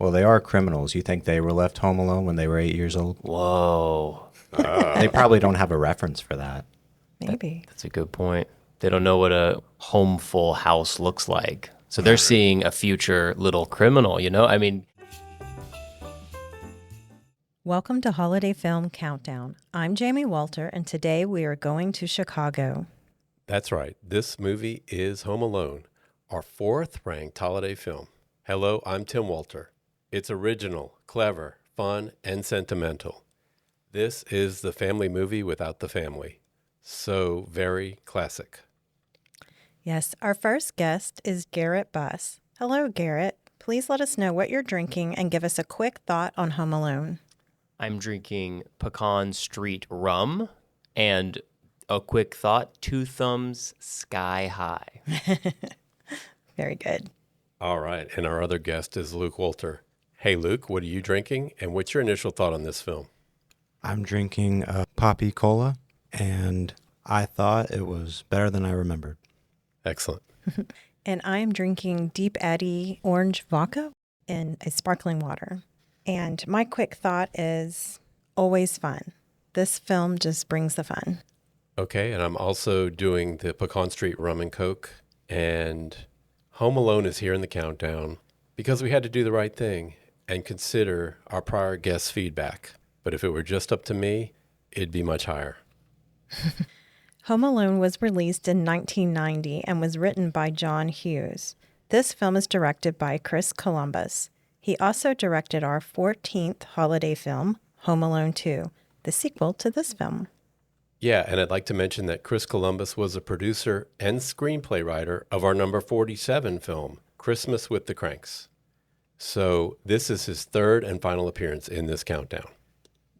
Well, they are criminals. You think they were left home alone when they were 8 years old? Whoa. They probably don't have a reference for that. Maybe. That's a good point. They don't know what a homeful house looks like. So they're seeing a future little criminal, you know? I mean, Welcome to Holiday Film Countdown. I'm Jamie Wolter, and today we are going to Chicago. That's right. This movie is Home Alone, our fourth ranked holiday film. Hello, I'm Tim Wolter. It's original, clever, fun, and sentimental. This is the family movie without the family. So very classic. Yes, our first guest is Garrett Buss. Hello, Garrett. Please let us know what you're drinking and give us a quick thought on Home Alone. I'm drinking Pecan Street rum and a quick thought, 2 thumbs sky high. Very good. All right, and our other guest is Luke Wolter. Hey, Luke, what are you drinking, and what's your initial thought on this film? I'm drinking Poppy Cola, and I thought it was better than I remembered. Excellent. And I am drinking Deep Eddy orange vodka in a sparkling water. And my quick thought is always fun. This film just brings the fun. Okay, and I'm also doing the Pecan Street Rum and Coke, and Home Alone is here in the countdown because we had to do the right thing and consider our prior guests' feedback. But if it were just up to me, it'd be much higher. Home Alone was released in 1990 and was written by John Hughes. This film is directed by Chris Columbus. He also directed our 14th holiday film, Home Alone 2, the sequel to this film. Yeah, and I'd like to mention that Chris Columbus was a producer and screenplay writer of our number 47 film, Christmas with the Cranks. So this is his third and final appearance in this countdown.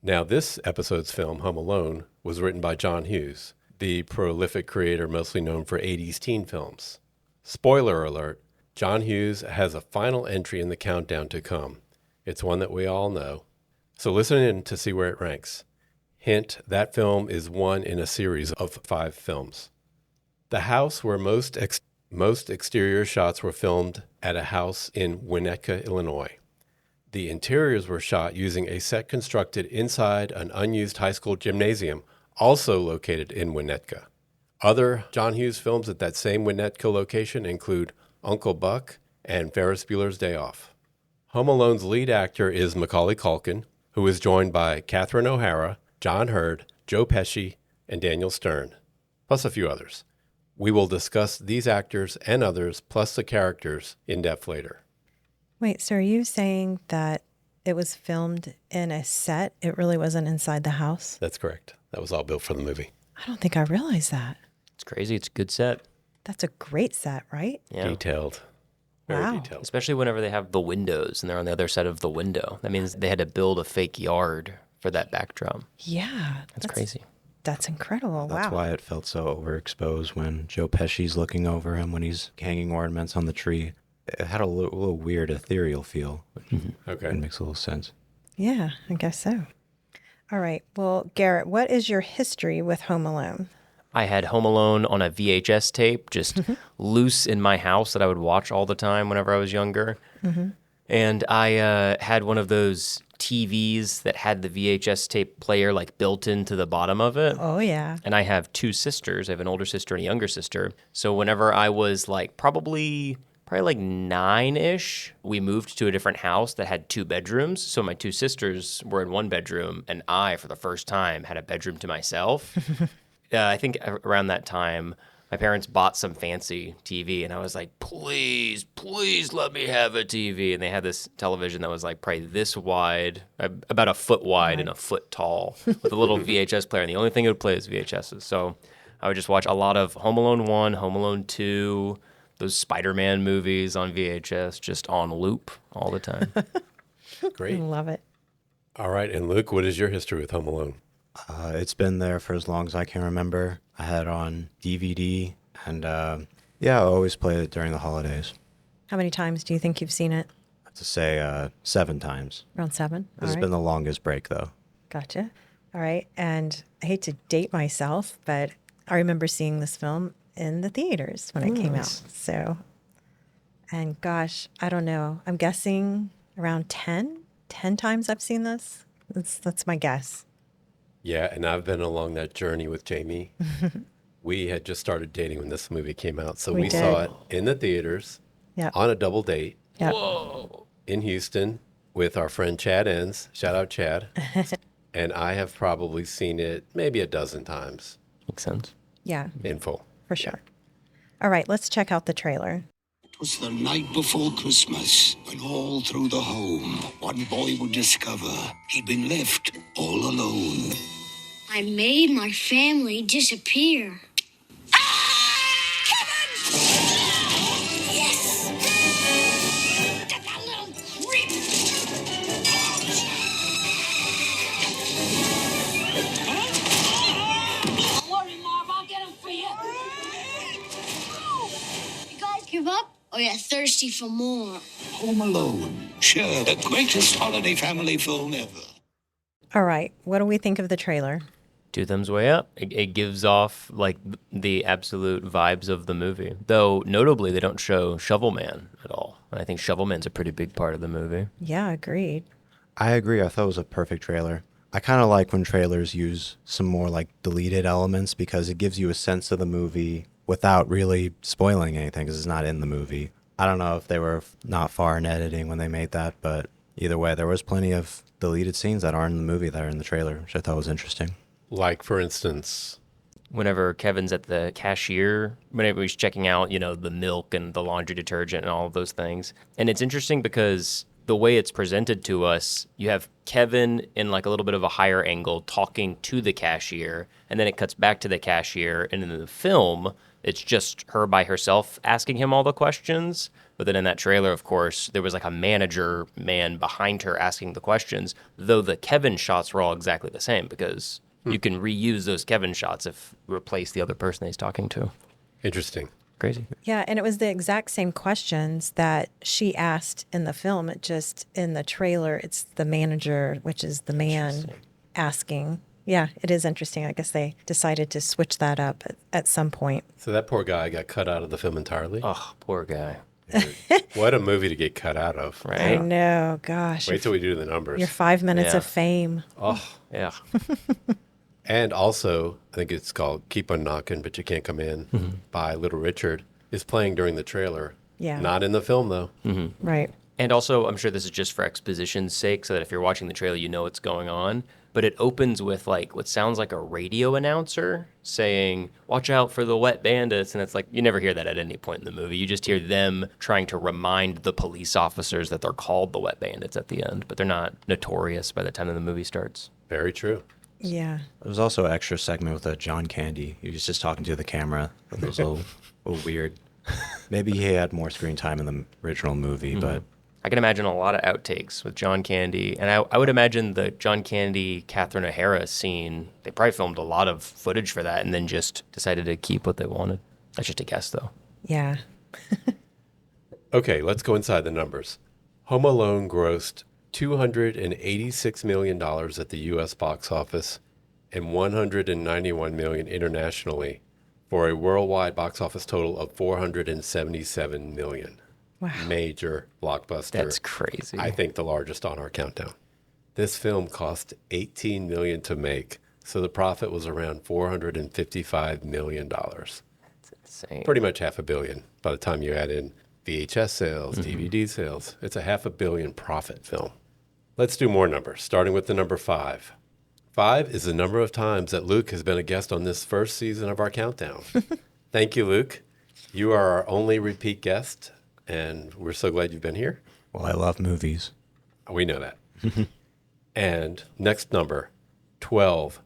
Now, this episode's film, Home Alone, was written by John Hughes, the prolific creator mostly known for 80s teen films. Spoiler alert, John Hughes has a final entry in the countdown to come. It's one that we all know. So listen in to see where it ranks. Hint, that film is one in a series of 5 films. The house where most exterior shots were filmed at a house in Winnetka, Illinois. The interiors were shot using a set constructed inside an unused high school gymnasium, also located in Winnetka. Other John Hughes films at that same Winnetka location include Uncle Buck and Ferris Bueller's Day Off. Home Alone's lead actor is Macaulay Culkin, who is joined by Catherine O'Hara, John Hurd, Joe Pesci, and Daniel Stern, plus a few others. We will discuss these actors and others, plus the characters, in depth later. Wait, so are you saying that it was filmed in a set? It really wasn't inside the house? That's correct. That was all built for the movie. I don't think I realized that. It's crazy. It's a good set. That's a great set, right? Yeah. Detailed. Very Wow. detailed. Especially whenever they have the windows and they're on the other side of the window. That means they had to build a fake yard for that backdrop. Yeah. That's crazy. That's incredible. That's wow. why it felt so overexposed when Joe Pesci's looking over him when he's hanging ornaments on the tree. It had a little weird, ethereal feel. Okay. It makes a little sense. Yeah, I guess so. All right. Well, Garrett, what is your history with Home Alone? I had Home Alone on a VHS tape, just loose in my house that I would watch all the time whenever I was younger. And I had one of those TVs that had the VHS tape player like built into the bottom of it. Oh, yeah. And I have 2 sisters. I have an older sister and a younger sister. So whenever I was like probably like 9-ish, we moved to a different house that had 2 bedrooms. So my 2 sisters were in one bedroom, and I, for the first time, had a bedroom to myself. I think around that time, my parents bought some fancy TV, and I was like, please, please let me have a TV. And they had this television that was like probably this wide, about a foot wide and a foot tall, with a little VHS player. And the only thing it would play is VHSs. So I would just watch a lot of Home Alone 1, Home Alone 2, those Spider-Man movies on VHS, just on loop all the time. I Great. love it. All right. And Luke, what is your history with Home Alone? It's been there for as long as I can remember. I had it on DVD, and yeah, I always play it during the holidays. How many times do you think you've seen it? I have to say 7 times. Around 7? This All has right. been the longest break, though. Gotcha. All right. And I hate to date myself, but I remember seeing this film in the theaters when it came out. So, and gosh, I don't know. I'm guessing around 10 times I've seen this. That's my guess. Yeah, and I've been along that journey with Jamie. We had just started dating when this movie came out, so We we saw did. it in the theaters Yep. on a double date Yep. in Houston with our friend Chad Enns. Shout out Chad. And I have probably seen it maybe a dozen times Makes sense. Yeah, in full. for sure. All right, let's check out the trailer. It was the night before Christmas, when all through the home, one boy would discover he'd been left all alone. I made my family disappear. Yes! Get that little creep! Don't worry, Marv, I'll get him for you. You guys give up? Or you're thirsty for more? Home Alone, sure, the greatest holiday family film ever. All right, what do we think of the trailer? Two thumbs way up. It gives off like the absolute vibes of the movie. Though notably, they don't show Shovel Man at all. And I think Shovel Man's a pretty big part of the movie. Yeah, agreed. I agree. I thought it was a perfect trailer. I kind of like when trailers use some more like deleted elements because it gives you a sense of the movie without really spoiling anything because it's not in the movie. I don't know if they were not far in editing when they made that, but either way, there was plenty of deleted scenes that aren't in the movie that are in the trailer, which I thought was interesting. Like, for instance, Whenever Kevin's at the cashier, whenever he's checking out, the milk and the laundry detergent and all of those things. And it's interesting because the way it's presented to us, you have Kevin in like a little bit of a higher angle talking to the cashier, and then it cuts back to the cashier. And in the film, it's just her by herself asking him all the questions. But then in that trailer, of course, there was like a manager man behind her asking the questions, though the Kevin shots were all exactly the same because you can reuse those Kevin shots if you replace the other person he's talking to. interesting. Crazy. Yeah, and it was the exact same questions that she asked in the film. It just, in the trailer, it's the manager, which is the man asking. Yeah, it is interesting. I guess they decided to switch that up at some point. So that poor guy got cut out of the film entirely. Oh, poor guy. What a movie to get cut out of. Right? I know, gosh. Wait till we do the numbers. Your 5 minutes Yeah. of fame. Oh, Yeah. and also, I think it's called Keep on Knocking, But You Can't Come In by Little Richard, is playing during the trailer. Yeah. Not in the film, though. Right. And also, I'm sure this is just for exposition's sake, so that if you're watching the trailer, you know what's going on. But it opens with like what sounds like a radio announcer saying, "Watch out for the wet bandits," and it's like you never hear that at any point in the movie. You just hear them trying to remind the police officers that they're called the wet bandits at the end, but they're not notorious by the time the movie starts. Very true. Yeah. There was also an extra segment with John Candy. He was just talking to the camera. It was a little weird. Maybe he had more screen time in the original movie, but I can imagine a lot of outtakes with John Candy, and I would imagine the John Candy, Catherine O'Hara scene, they probably filmed a lot of footage for that and then just decided to keep what they wanted. That's just a guess, though. Yeah. Okay, let's go inside the numbers. Home Alone grossed $286 million at the U.S. box office and $191 million internationally for a worldwide box office total of $477 million. Wow. Major blockbuster. That's crazy. I think the largest on our countdown. This film cost $18 million to make, so the profit was around $455 million. Insane. Pretty much $500 million by the time you add in VHS sales, DVD sales. It's a $500 million profit film. Let's do more numbers, starting with the number 5. 5 is the number of times that Luke has been a guest on this first season of our countdown. Thank you, Luke. You are our only repeat guest, and we're so glad you've been here. well, I love movies. We know that. And next number, 12.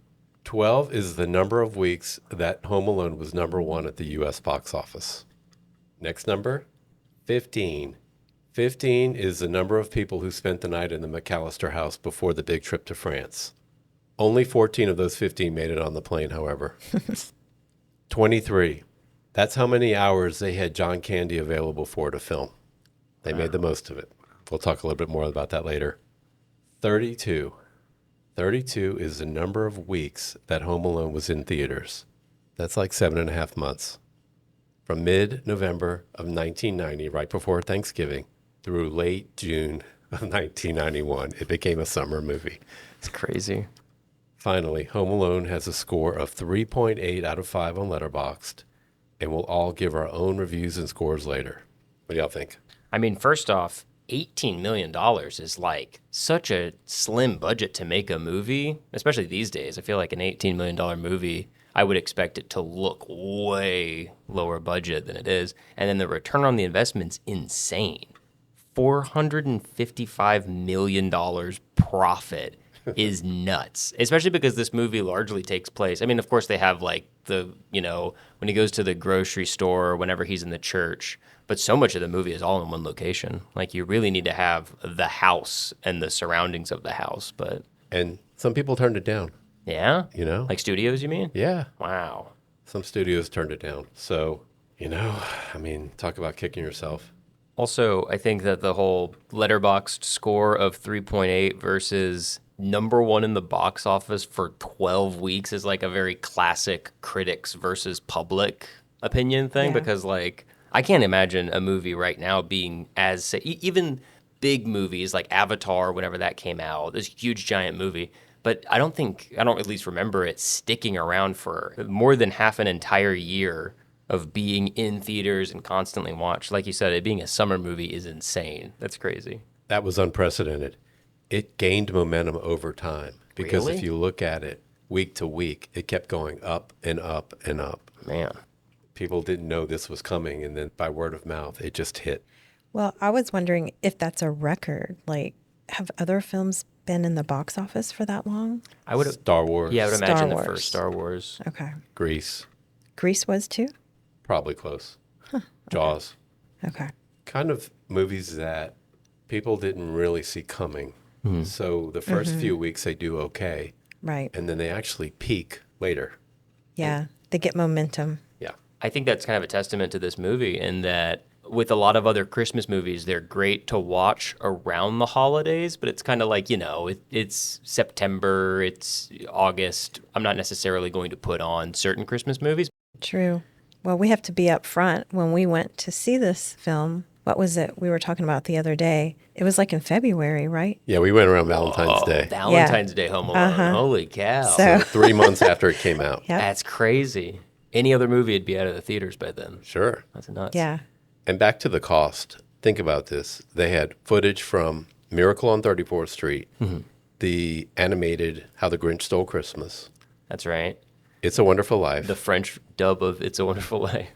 12 is the number of weeks that Home Alone was number 1 at the U.S. box office. Next number, 15. 15 is the number of people who spent the night in the McAllister house before the big trip to France. Only 14 of those 15 made it on the plane, however. 23. That's how many hours they had John Candy available for to film. They made the most of it. We'll talk a little bit more about that later. 32. 32 is the number of weeks that Home Alone was in theaters. That's like 7.5 months. From mid-November of 1990, right before Thanksgiving, through late June of 1991. It became a summer movie. It's crazy. Finally, Home Alone has a score of 3.8 out of 5 on Letterboxd, and we'll all give our own reviews and scores later. What do y'all think? I mean, first off, $18 million is like such a slim budget to make a movie, especially these days. I feel like an $18 million movie, I would expect it to look way lower budget than it is. And then the return on the investment's insane. $455 million profit is nuts, especially because this movie largely takes place. I mean, of course, they have like when he goes to the grocery store or whenever he's in the church, but so much of the movie is all in one location. Like, you really need to have the house and the surroundings of the house. But And some people turned it down, yeah, you know? like studios, you mean? Yeah, Wow. some studios turned it down. So, I mean, talk about kicking yourself. Also, I think that the whole Letterboxd score of 3.8 versus number one in the box office for 12 weeks is like a very classic critics versus public opinion thing. Yeah. Because, like, I can't imagine a movie right now being as even big movies like Avatar, whenever that came out, this huge giant movie. But I don't at least remember it sticking around for more than half an entire year of being in theaters and constantly watched. Like you said, it being a summer movie is insane. That's crazy. That was unprecedented. It gained momentum over time because Really? if you look at it week to week, it kept going up and up and up. Man. People didn't know this was coming, and then by word of mouth, it just hit. Well, I was wondering if that's a record. Like, have other films been in the box office for that long? I would Star Wars, Yeah, I would Star imagine the Wars. first Star Wars. Okay. Grease, Grease was too? probably close. Jaws, Okay. kind of movies that people didn't really see coming. So the 1st few weeks they do okay, Right. and then they actually peak later. Yeah. They get momentum. Yeah. I think that's kind of a testament to this movie in that with a lot of other Christmas movies, they're great to watch around the holidays, but it's kind of like, it's September, it's August. I'm not necessarily going to put on certain Christmas movies. True. Well, we have to be up front. When we went to see this film, what was it we were talking about the other day? It was like in February, right? Yeah, we went around Valentine's Day. Valentine's Day Home Alone. Holy cow. So- 3 months after it came out. Yep. That's crazy. Any other movie would be out of the theaters by then. Sure. That's nuts. Yeah. And back to the cost. Think about this. They had footage from Miracle on 34th Street, the animated How the Grinch Stole Christmas, That's right. It's a Wonderful Life, The French dub of It's a Wonderful Life.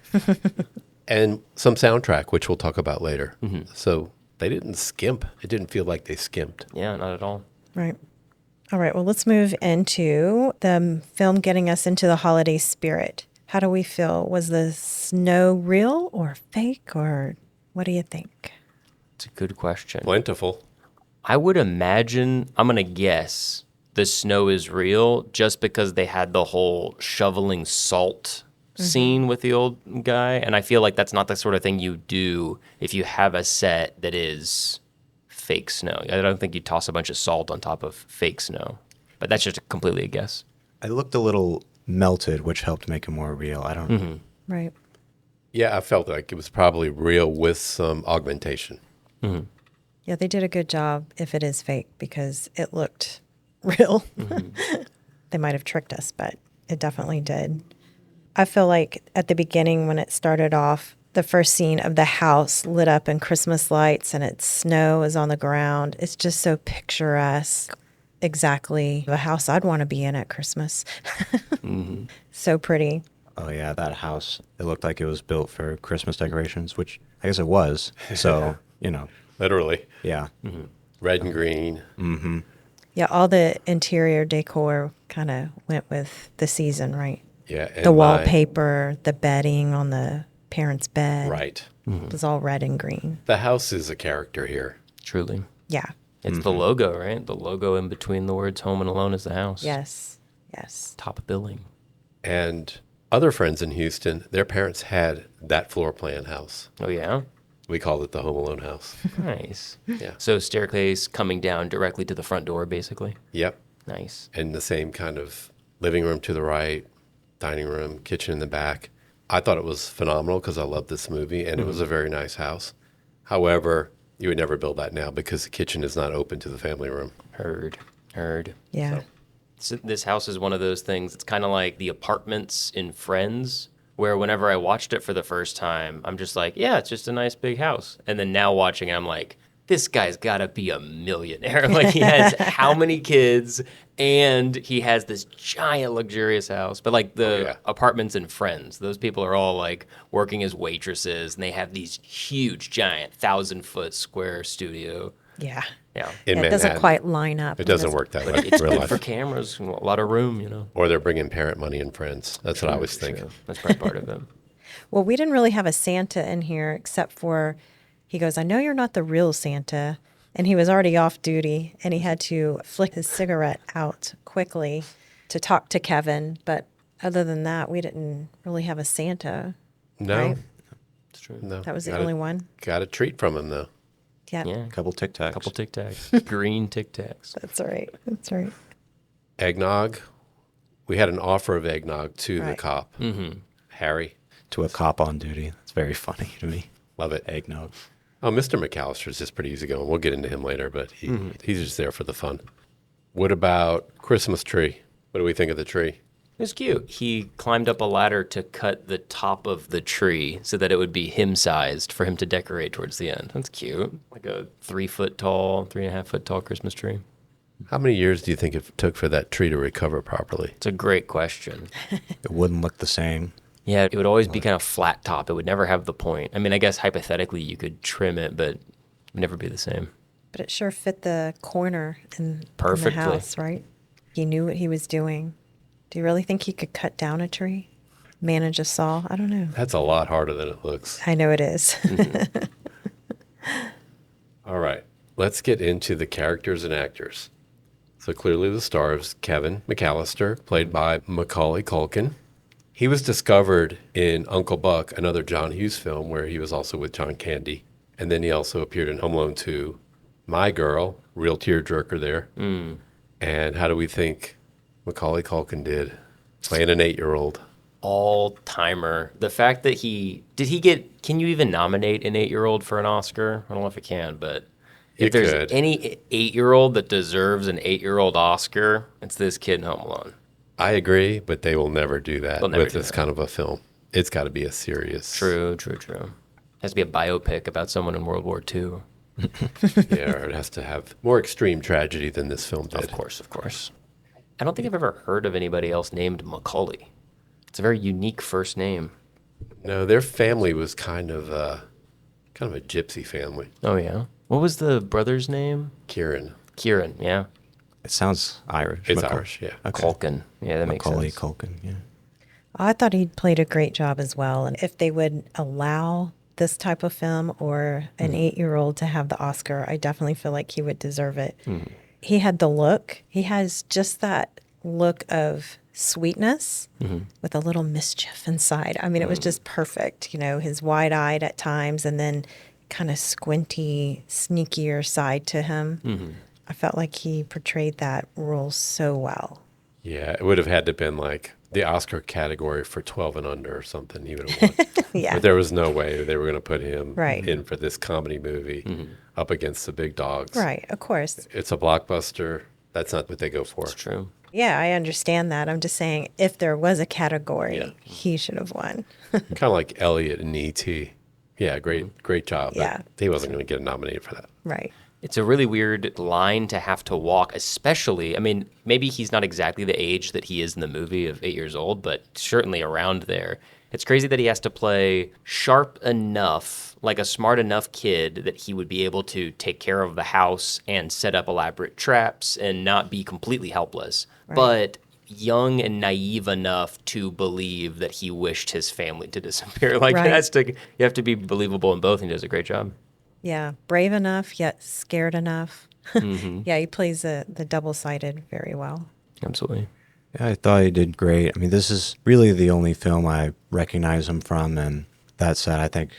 and some soundtrack, which we'll talk about later. So they didn't skimp. It didn't feel like they skimped. Yeah, not at all. Right. All right. Well, let's move into the film getting us into the holiday spirit. How do we feel? Was the snow real or fake, or what do you think? It's a good question. Plentiful. I would imagine, I'm going to guess, the snow is real just because they had the whole shoveling salt scene with the old guy. And I feel like that's not the sort of thing you do if you have a set that is fake snow. I don't think you toss a bunch of salt on top of fake snow. But that's just completely a guess. It looked a little melted, which helped make it more real. I don't know. Right. Yeah, I felt like it was probably real with some augmentation. Yeah, they did a good job if it is fake because it looked real. They might have tricked us, but it definitely did. I feel like at the beginning when it started off, the first scene of the house lit up in Christmas lights and it's snow is on the ground. It's just so picturesque. Exactly the house I'd want to be in at Christmas. So pretty. Oh yeah, that house. It looked like it was built for Christmas decorations, which I guess it was. So, Literally. yeah. Red and green. Yeah, all the interior decor kind of went with the season, right? Yeah. and The my- wallpaper, the bedding on the parents' bed. Right. It was all red and green. The house is a character here. Truly. Yeah. It's the logo, right? The logo in between the words home and alone is the house. Yes. Yes. Top billing. And other friends in Houston, their parents had that floor plan house. Oh, yeah? We called it the Home Alone house. Nice. Yeah. So staircase coming down directly to the front door, basically. Yep. Nice. And the same kind of living room to the right, dining room, kitchen in the back. I thought it was phenomenal because I loved this movie and it was a very nice house. However, You would never build that now because the kitchen is not open to the family room. Heard. Yeah. So this house is one of those things. It's kind of like the apartments in Friends, where whenever I watched it for the first time, I'm just like, yeah, it's just a nice big house. And then now watching it, I'm like, this guy's got to be a millionaire. Like, he has how many kids, and he has this giant luxurious house. But like the apartments in Friends, those people are all like working as waitresses, and they have these huge, giant 1,000-foot square studio. Yeah. Yeah. In It Manhattan. doesn't quite line up. It doesn't work that way. It's in real good life. for cameras, and a lot of room, you know. Or they're bringing parent money and friends. That's what I always think. True. That's probably part of it. Well, we didn't really have a Santa in here except for he goes, I know you're not the real Santa. And he was already off duty and he had to flick his cigarette out quickly to talk to Kevin. But other than that, we didn't really have a Santa. No. Right? It's true. No. That was the only one. Got a treat from him, though. Yeah. Yeah. Couple Tic Tacs. Couple Tic Tacs. Green Tic Tacs. That's right. That's right. Eggnog. We had an offer of eggnog to the Right. cop, Harry. To a cop on duty. That's very funny to me. Love it. Eggnog. Oh, Mr. McAllister's just pretty easy going. We'll get into him later, but he's just there for the fun. What about Christmas tree? What do we think of the tree? It's cute. He climbed up a ladder to cut the top of the tree so that it would be him-sized for him to decorate towards the end. That's cute. Like a 3-foot tall, 3.5-foot tall Christmas tree. How many years do you think it took for that tree to recover properly? It's a great question. It wouldn't look the same. Yeah, it would always be kind of flat top. It would never have the point. I mean, I guess hypothetically you could trim it, but it would never be the same. But it sure fit the corner in Perfectly. the house, right? He knew what he was doing. Do you really think he could cut down a tree? Manage a saw? I don't know. That's a lot harder than it looks. I know it is. All right, let's get into the characters and actors. So clearly the star is Kevin McAllister, played by Macaulay Culkin. He was discovered in Uncle Buck, another John Hughes film where he was also with John Candy. And then he also appeared in Home Alone 2, My Girl, real tearjerker there. And how do we think Macaulay Culkin did playing an 8-year-old? All-timer. The fact that can you even nominate an 8-year-old for an Oscar? I don't know if it can, but You if there's could. any 8-year-old that deserves an 8-year-old Oscar, it's this kid in Home Alone. I agree, but they will never do that They'll never with do this that. kind of a film. It's got to be a serious. True. Has to be a biopic about someone in World War II. Yeah, or it has to have more extreme tragedy than this film did. Of course. I don't think I've ever heard of anybody else named Macaulay. It's a very unique first name. No, their family was kind of a gypsy family. Oh, yeah? What was the brother's name? Kieran. Kieran, yeah. It sounds Irish. It's Irish, yeah. Okay. Culkin. Yeah, that makes Macaulay sense. Culkin, yeah. I thought he played a great job as well. And if they would allow this type of film or an 8-year-old to have the Oscar, I definitely feel like he would deserve it. He had the look. He has just that look of sweetness with a little mischief inside. I mean, it was just perfect. You know, his wide-eyed at times and then kind of squinty, sneakier side to him. I felt like he portrayed that role so well. Yeah, it would have had to have been like the Oscar category for 12 and under or something. He would have won. Yeah. But there was no way they were going to put him Right. in for this comedy movie up against the big dogs. Right, of course. It's a blockbuster. That's not what they go for. It's true. Yeah, I understand that. I'm just saying if there was a category, he should have won. Kind of like Elliot in E.T. Yeah, great job. but Yeah. He wasn't going to get nominated for that. Right. It's a really weird line to have to walk, especially, I mean, maybe he's not exactly the age that he is in the movie of 8 years old, but certainly around there. It's crazy that he has to play sharp enough, like a smart enough kid that he would be able to take care of the house and set up elaborate traps and not be completely helpless, but young and naive enough to believe that he wished his family to disappear. Like, Right. you have to be believable in both, and he does a great job. Yeah, brave enough, yet scared enough. Yeah, he plays the double-sided very well. Absolutely. Yeah, I thought he did great. I mean, this is really the only film I recognize him from, and that said, I think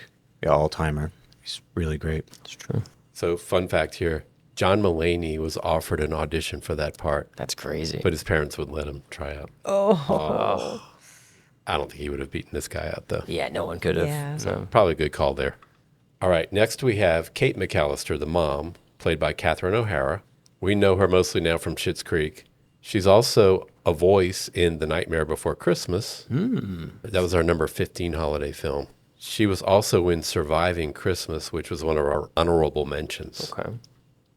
all-timer. He's really great. It's true. So, fun fact here, John Mulaney was offered an audition for that part, That's crazy. but his parents wouldn't let him try out. I don't think he would have beaten this guy out, though. Yeah, no one could have. Yeah. So, Probably a good call there. All right, next we have Kate McAllister, the mom, played by Catherine O'Hara. We know her mostly now from Schitt's Creek. She's also a voice in The Nightmare Before Christmas. That was our number 15 holiday film. She was also in Surviving Christmas, which was one of our honorable mentions. Okay.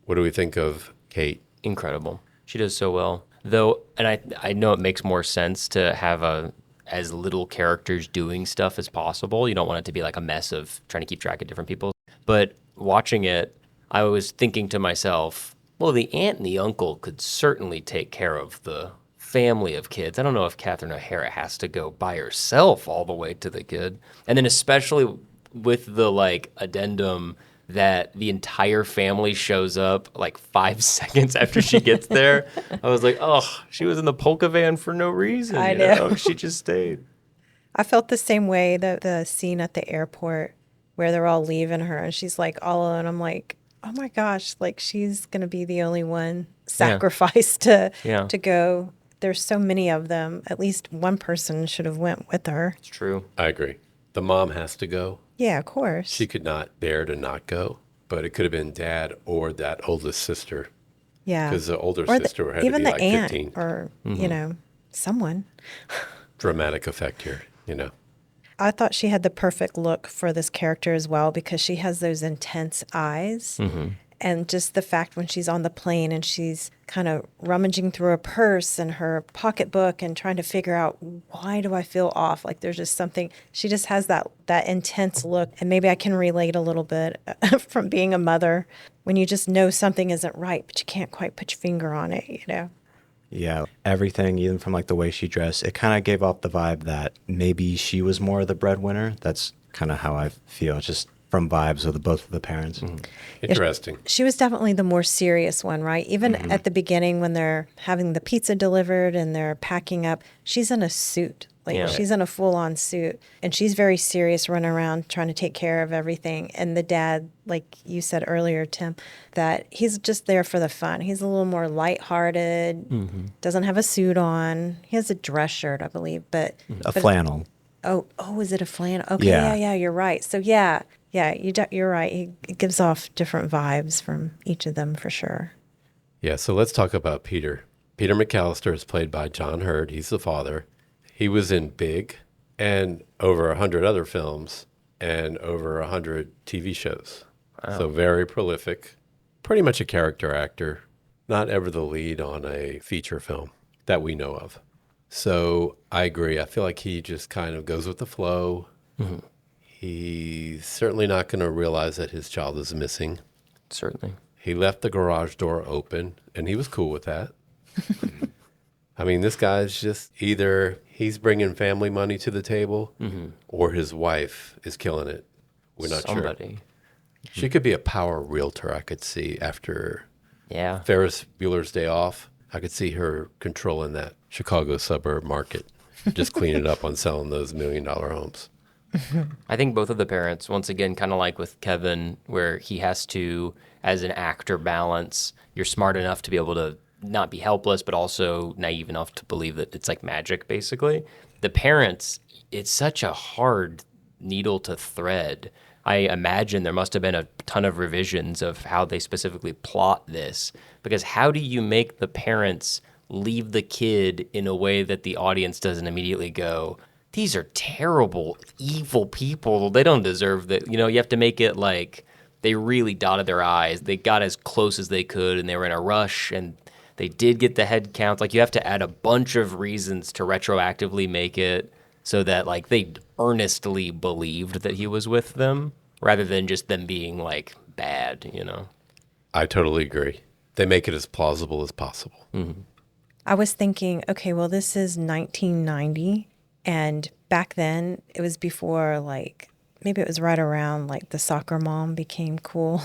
What do we think of Kate? Incredible. She does so well. Though, and I know it makes more sense to have as little characters doing stuff as possible. You don't want it to be like a mess of trying to keep track of different people. But watching it, I was thinking to myself, well, the aunt and the uncle could certainly take care of the family of kids. I don't know if Catherine O'Hara has to go by herself all the way to the kid. And then especially with the like addendum that the entire family shows up like 5 seconds after she gets there. I was like, oh, she was in the polka van for no reason. I you know. She just stayed. I felt the same way, the scene at the airport where they're all leaving her and she's like all alone. I'm like, oh my gosh, like she's going to be the only one sacrificed to go. There's so many of them. At least one person should have went with her. It's true. I agree. The mom has to go. Yeah, of course. She could not bear to not go, but it could have been dad or that oldest sister. Yeah. Because the older Or sister had even to be the like aunt 15. or, someone. Dramatic effect here, I thought she had the perfect look for this character as well because she has those intense eyes. And just the fact when she's on the plane and she's kind of rummaging through her purse and her pocketbook and trying to figure out, why do I feel off? Like there's just something, she just has that intense look. And maybe I can relate a little bit from being a mother when you just know something isn't right, but you can't quite put your finger on it. Yeah, everything, even from like the way she dressed, it kind of gave off the vibe that maybe she was more the breadwinner. That's kind of how I feel, just from vibes of both of the parents. Interesting. She was definitely the more serious one, right? Even at the beginning when they're having the pizza delivered and they're packing up, she's in a suit. She's in a full-on suit. And she's very serious, running around trying to take care of everything. And the dad, like you said earlier, Tim, that he's just there for the fun. He's a little more lighthearted, doesn't have a suit on. He has a dress shirt, I believe, but Flannel. Oh, is it a flannel? Okay, Yeah. yeah, you're right. So you're right. It gives off different vibes from each of them for sure. Yeah, so let's talk about Peter. Peter McAllister is played by John Hurd. He's the father. He was in Big and over 100 other films and over 100 TV shows. Wow. So very prolific, pretty much a character actor, not ever the lead on a feature film that we know of. So I agree. I feel like he just kind of goes with the flow. He's certainly not going to realize that his child is missing. Certainly. He left the garage door open, and he was cool with that. I mean, this guy's just either he's bringing family money to the table or his wife is killing it. We're not sure. She could be a power realtor, I could see, after Ferris Bueller's Day Off. I could see her controlling that Chicago suburb market, just cleaning up on selling those $1 million homes. I think both of the parents, once again, kind of like with Kevin, where he has to, as an actor, balance. You're smart enough to be able to not be helpless, but also naive enough to believe that it's like magic, basically. The parents, it's such a hard needle to thread. I imagine there must have been a ton of revisions of how they specifically plot this, because how do you make the parents leave the kid in a way that the audience doesn't immediately go, these are terrible, evil people. They don't deserve that. You have to make it like they really dotted their I's. They got as close as they could, and they were in a rush, and they did get the head count. Like, you have to add a bunch of reasons to retroactively make it so that, like, they earnestly believed that he was with them rather than just them being, like, bad, I totally agree. They make it as plausible as possible. I was thinking, okay, well, this is 1990, and back then it was before, like, maybe it was right around, like, the soccer mom became cool,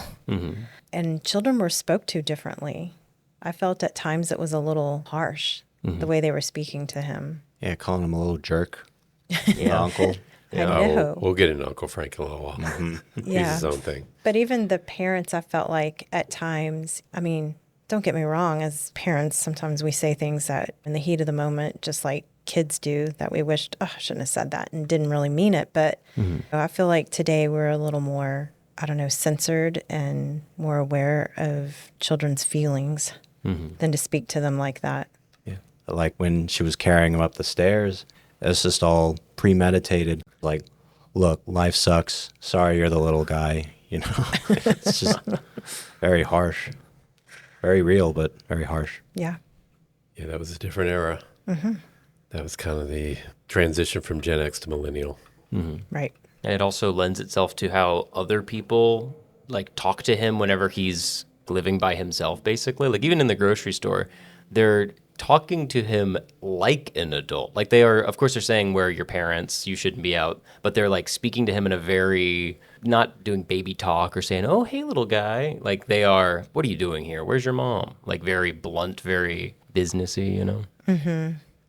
and children were spoke to differently. I felt at times it was a little harsh, the way they were speaking to him. Yeah, calling him a little jerk. Uncle. I know. We'll get into Uncle Frank in a little while. He's his own thing. But even the parents, I felt like at times, I mean, don't get me wrong, as parents, sometimes we say things that in the heat of the moment, just like kids do, that we wished, I shouldn't have said that and didn't really mean it. But I feel like today we're a little more I don't know, censored and more aware of children's feelings than to speak to them like that. Yeah. Like when she was carrying him up the stairs, it's just all premeditated. Like, look, life sucks. Sorry you're the little guy. You know, it's just very harsh. Very real, but very harsh. Yeah. Yeah, that was a different era. That was kind of the transition from Gen X to millennial. Right. And it also lends itself to how other people like talk to him whenever he's living by himself, basically. Like even in the grocery store, they're talking to him like an adult. Like they are, of course, they're saying, "Where are your parents? You shouldn't be out." But they're like speaking to him in a very, not doing baby talk or saying, "Oh, hey, little guy." Like they are, "What are you doing here? Where's your mom?" Like very blunt, very businessy, you know?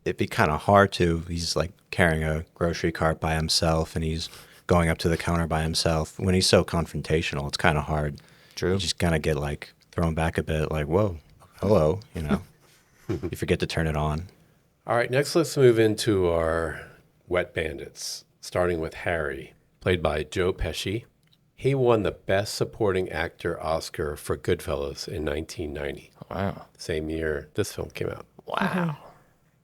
It'd be kind of hard to. He's like carrying a grocery cart by himself and he's going up to the counter by himself. When he's so confrontational, it's kind of hard. True. You just kind of get like thrown back a bit, like, whoa, hello, you know. You forget to turn it on. All right, next let's move into our wet bandits, starting with Harry, played by Joe Pesci. He won the Best Supporting Actor Oscar for Goodfellas in 1990, Wow. same year this film came out. Wow.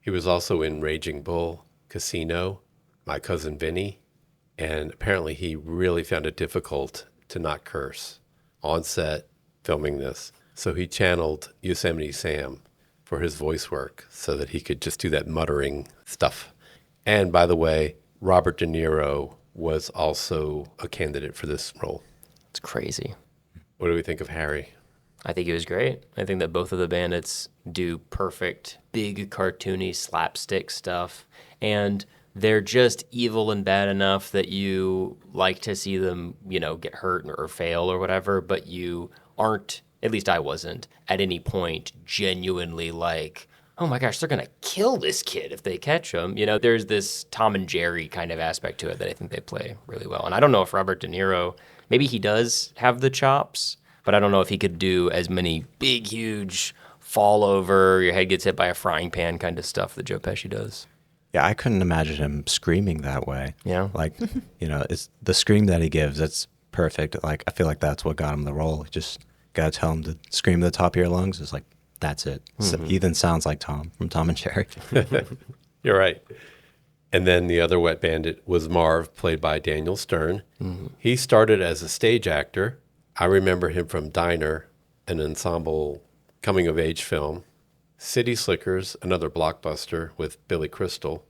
He was also in Raging Bull, Casino, My Cousin Vinny, and apparently he really found it difficult to not curse on set filming this. So he channeled Yosemite Sam for his voice work so that he could just do that muttering stuff. And by the way, Robert De Niro was also a candidate for this role. It's crazy. What do we think of Harry? I think he was great. I think that both of the bandits do perfect, big, cartoony slapstick stuff. And they're just evil and bad enough that you like to see them, you know, get hurt or fail or whatever, but you aren't, at least I wasn't, at any point genuinely like, oh my gosh, they're going to kill this kid if they catch him. You know, there's this Tom and Jerry kind of aspect to it that I think they play really well. And I don't know if Robert De Niro, maybe he does have the chops, but I don't know if he could do as many big, huge fall over, your head gets hit by a frying pan kind of stuff that Joe Pesci does. Yeah, I couldn't imagine him screaming that way. Yeah. Like, you know, it's the scream that he gives, that's perfect. Like, I feel like that's what got him the role. Just got to tell him to scream at the top of your lungs. It's like, that's it. So he then sounds like Tom from Tom and Jerry. You're right. And then the other wet bandit was Marv, played by Daniel Stern. He started as a stage actor. I remember him from Diner, an ensemble coming-of-age film. City Slickers, another blockbuster with Billy Crystal.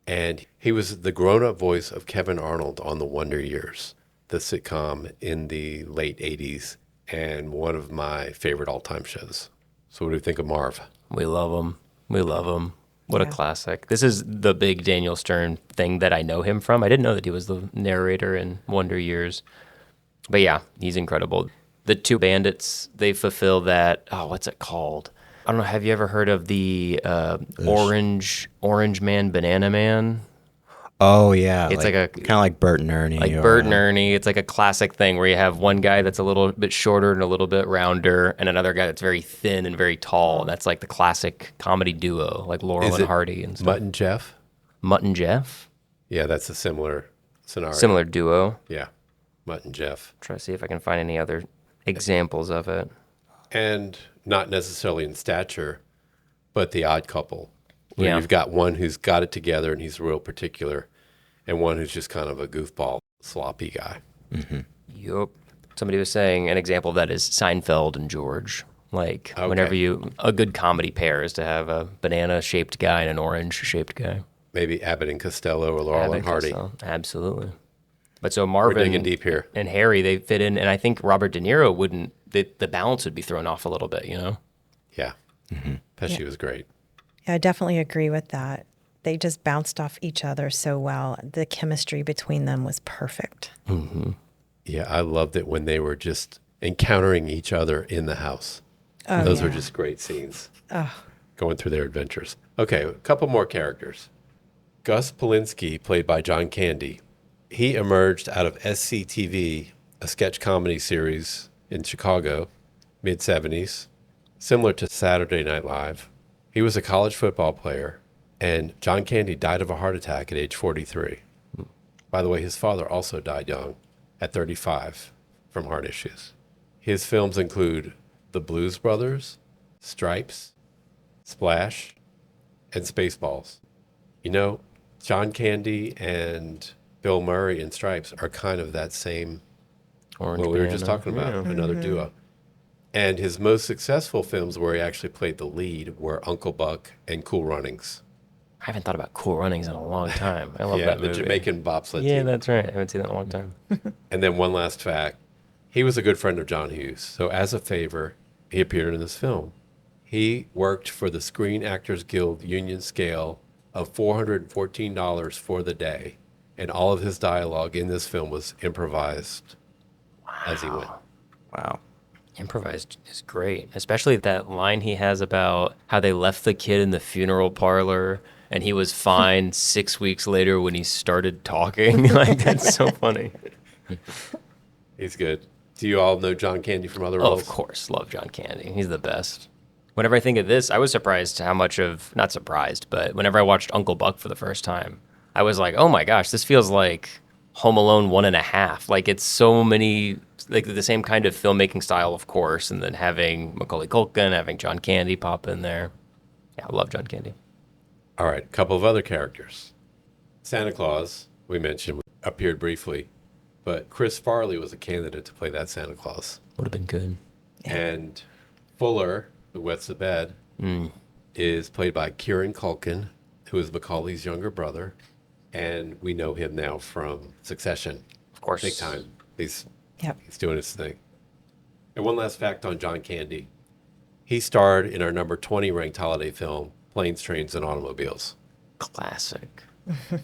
And he was the grown-up voice of Kevin Arnold on The Wonder Years, the sitcom in the late 80s, and one of my favorite all-time shows. So what do you think of Marv? We love him. We love him. What a Yeah. classic. This is the big Daniel Stern thing that I know him from. I didn't know that he was the narrator in Wonder Years. But yeah, he's incredible. The two bandits, they fulfill that, what's it called? I don't know, have you ever heard of the Orange Man, Banana Man? Oh, yeah. It's like a- kind of like Bert and Ernie. Like or, Bert and Ernie, it's like a classic thing where you have one guy that's a little bit shorter and a little bit rounder, and another guy that's very thin and very tall. And that's like the classic comedy duo, like Laurel Is and it Hardy and stuff. Mutt and Jeff? Mutt and Jeff, Yeah, that's a similar scenario. similar duo. Yeah, Mutt and Jeff. Try to see if I can find any other examples of it. And not necessarily in stature, but the odd couple. Where Yeah. you've got one who's got it together and he's real particular, and one who's just kind of a goofball, sloppy guy. Yup. Somebody was saying an example of that is Seinfeld and George. Like Okay. whenever a good comedy pair is to have a banana-shaped guy and an orange-shaped guy. Maybe Abbott and Costello or Laurel and Hardy. So, absolutely. But so We're Marvin digging deep here. and Harry, they fit in, and I think Robert De Niro wouldn't. The balance would be thrown off a little bit, you know. Yeah. Pesci was great. Yeah, I definitely agree with that. They just bounced off each other so well. The chemistry between them was perfect. Yeah, I loved it when they were just encountering each other in the house. Oh, Those yeah. were just great scenes. Going through their adventures. Okay, a couple more characters. Gus Polinski, played by John Candy. He emerged out of SCTV, a sketch comedy series in Chicago, mid-70s, similar to Saturday Night Live. He was a college football player, and John Candy died of a heart attack at age 43. By the way, his father also died young at 35 from Heart Issues. His films include The Blues Brothers, Stripes, Splash, and Spaceballs. You know, John Candy and Bill Murray in Stripes are kind of that same, Orange what we were Band, just talking about, yeah. another duo. And his most successful films where he actually played the lead were Uncle Buck and Cool Runnings. I haven't thought about Cool Runnings in a long time. I love Yeah, that the movie. Jamaican bobsled Yeah, team. that's right. I haven't seen that in a long time. And then one last fact. He was a good friend of John Hughes. So as a favor, he appeared in this film. He worked for the Screen Actors Guild union scale of $414 for the day. And all of his dialogue in this film was improvised as he went. Wow. Improvised is great, especially that line he has about how they left the kid in the funeral parlor and he was fine 6 weeks later when he started talking. Like, that's so funny. He's good. Do you all know John Candy from other Oh, roles? of course. Love John Candy. He's the best. Whenever I think of this, I was surprised how much of, not surprised, but whenever I watched Uncle Buck for the first time, I was like, oh my gosh, this feels like Home Alone 1.5. Like, it's so many, like the same kind of filmmaking style, of course, and then having Macaulay Culkin, having John Candy pop in there. Yeah, I love John Candy. All right, a couple of other characters. Santa Claus, we mentioned, appeared briefly, but Chris Farley was a candidate to play that Santa Claus. Would have been good. And Fuller, who wets the bed, is played by Kieran Culkin, who is Macaulay's younger brother. And we know him now from Succession. Of course. Big time. He's Yep. doing his thing. And one last fact on John Candy. He starred in our number 20 ranked holiday film, Planes, Trains, and Automobiles. Classic.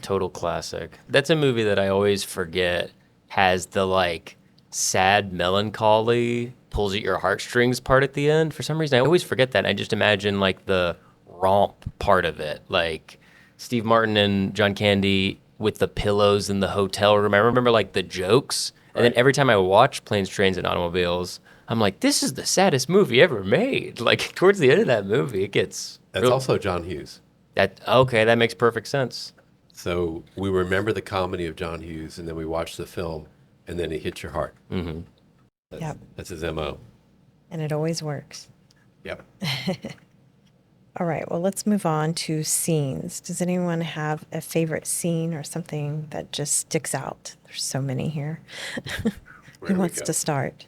Total classic. That's a movie that I always forget has the like sad melancholy, pulls at your heartstrings part at the end. For some reason, I always forget that. I just imagine like the romp part of it. Like Steve Martin and John Candy with the pillows in the hotel room. I remember like the jokes. And then every time I watch Planes, Trains, and Automobiles, I'm like, this is the saddest movie ever made. Like towards the end of that movie, it gets That's also John Hughes. okay, that makes perfect sense. So we remember the comedy of John Hughes, and then we watch the film, and then it hits your heart. Mm-hmm. Yep. That's his MO. And it always works. Yep. All right, well, let's move on to scenes. Does anyone have a favorite scene or something that just sticks out? There's so many here. Where Who do we wants go? to start?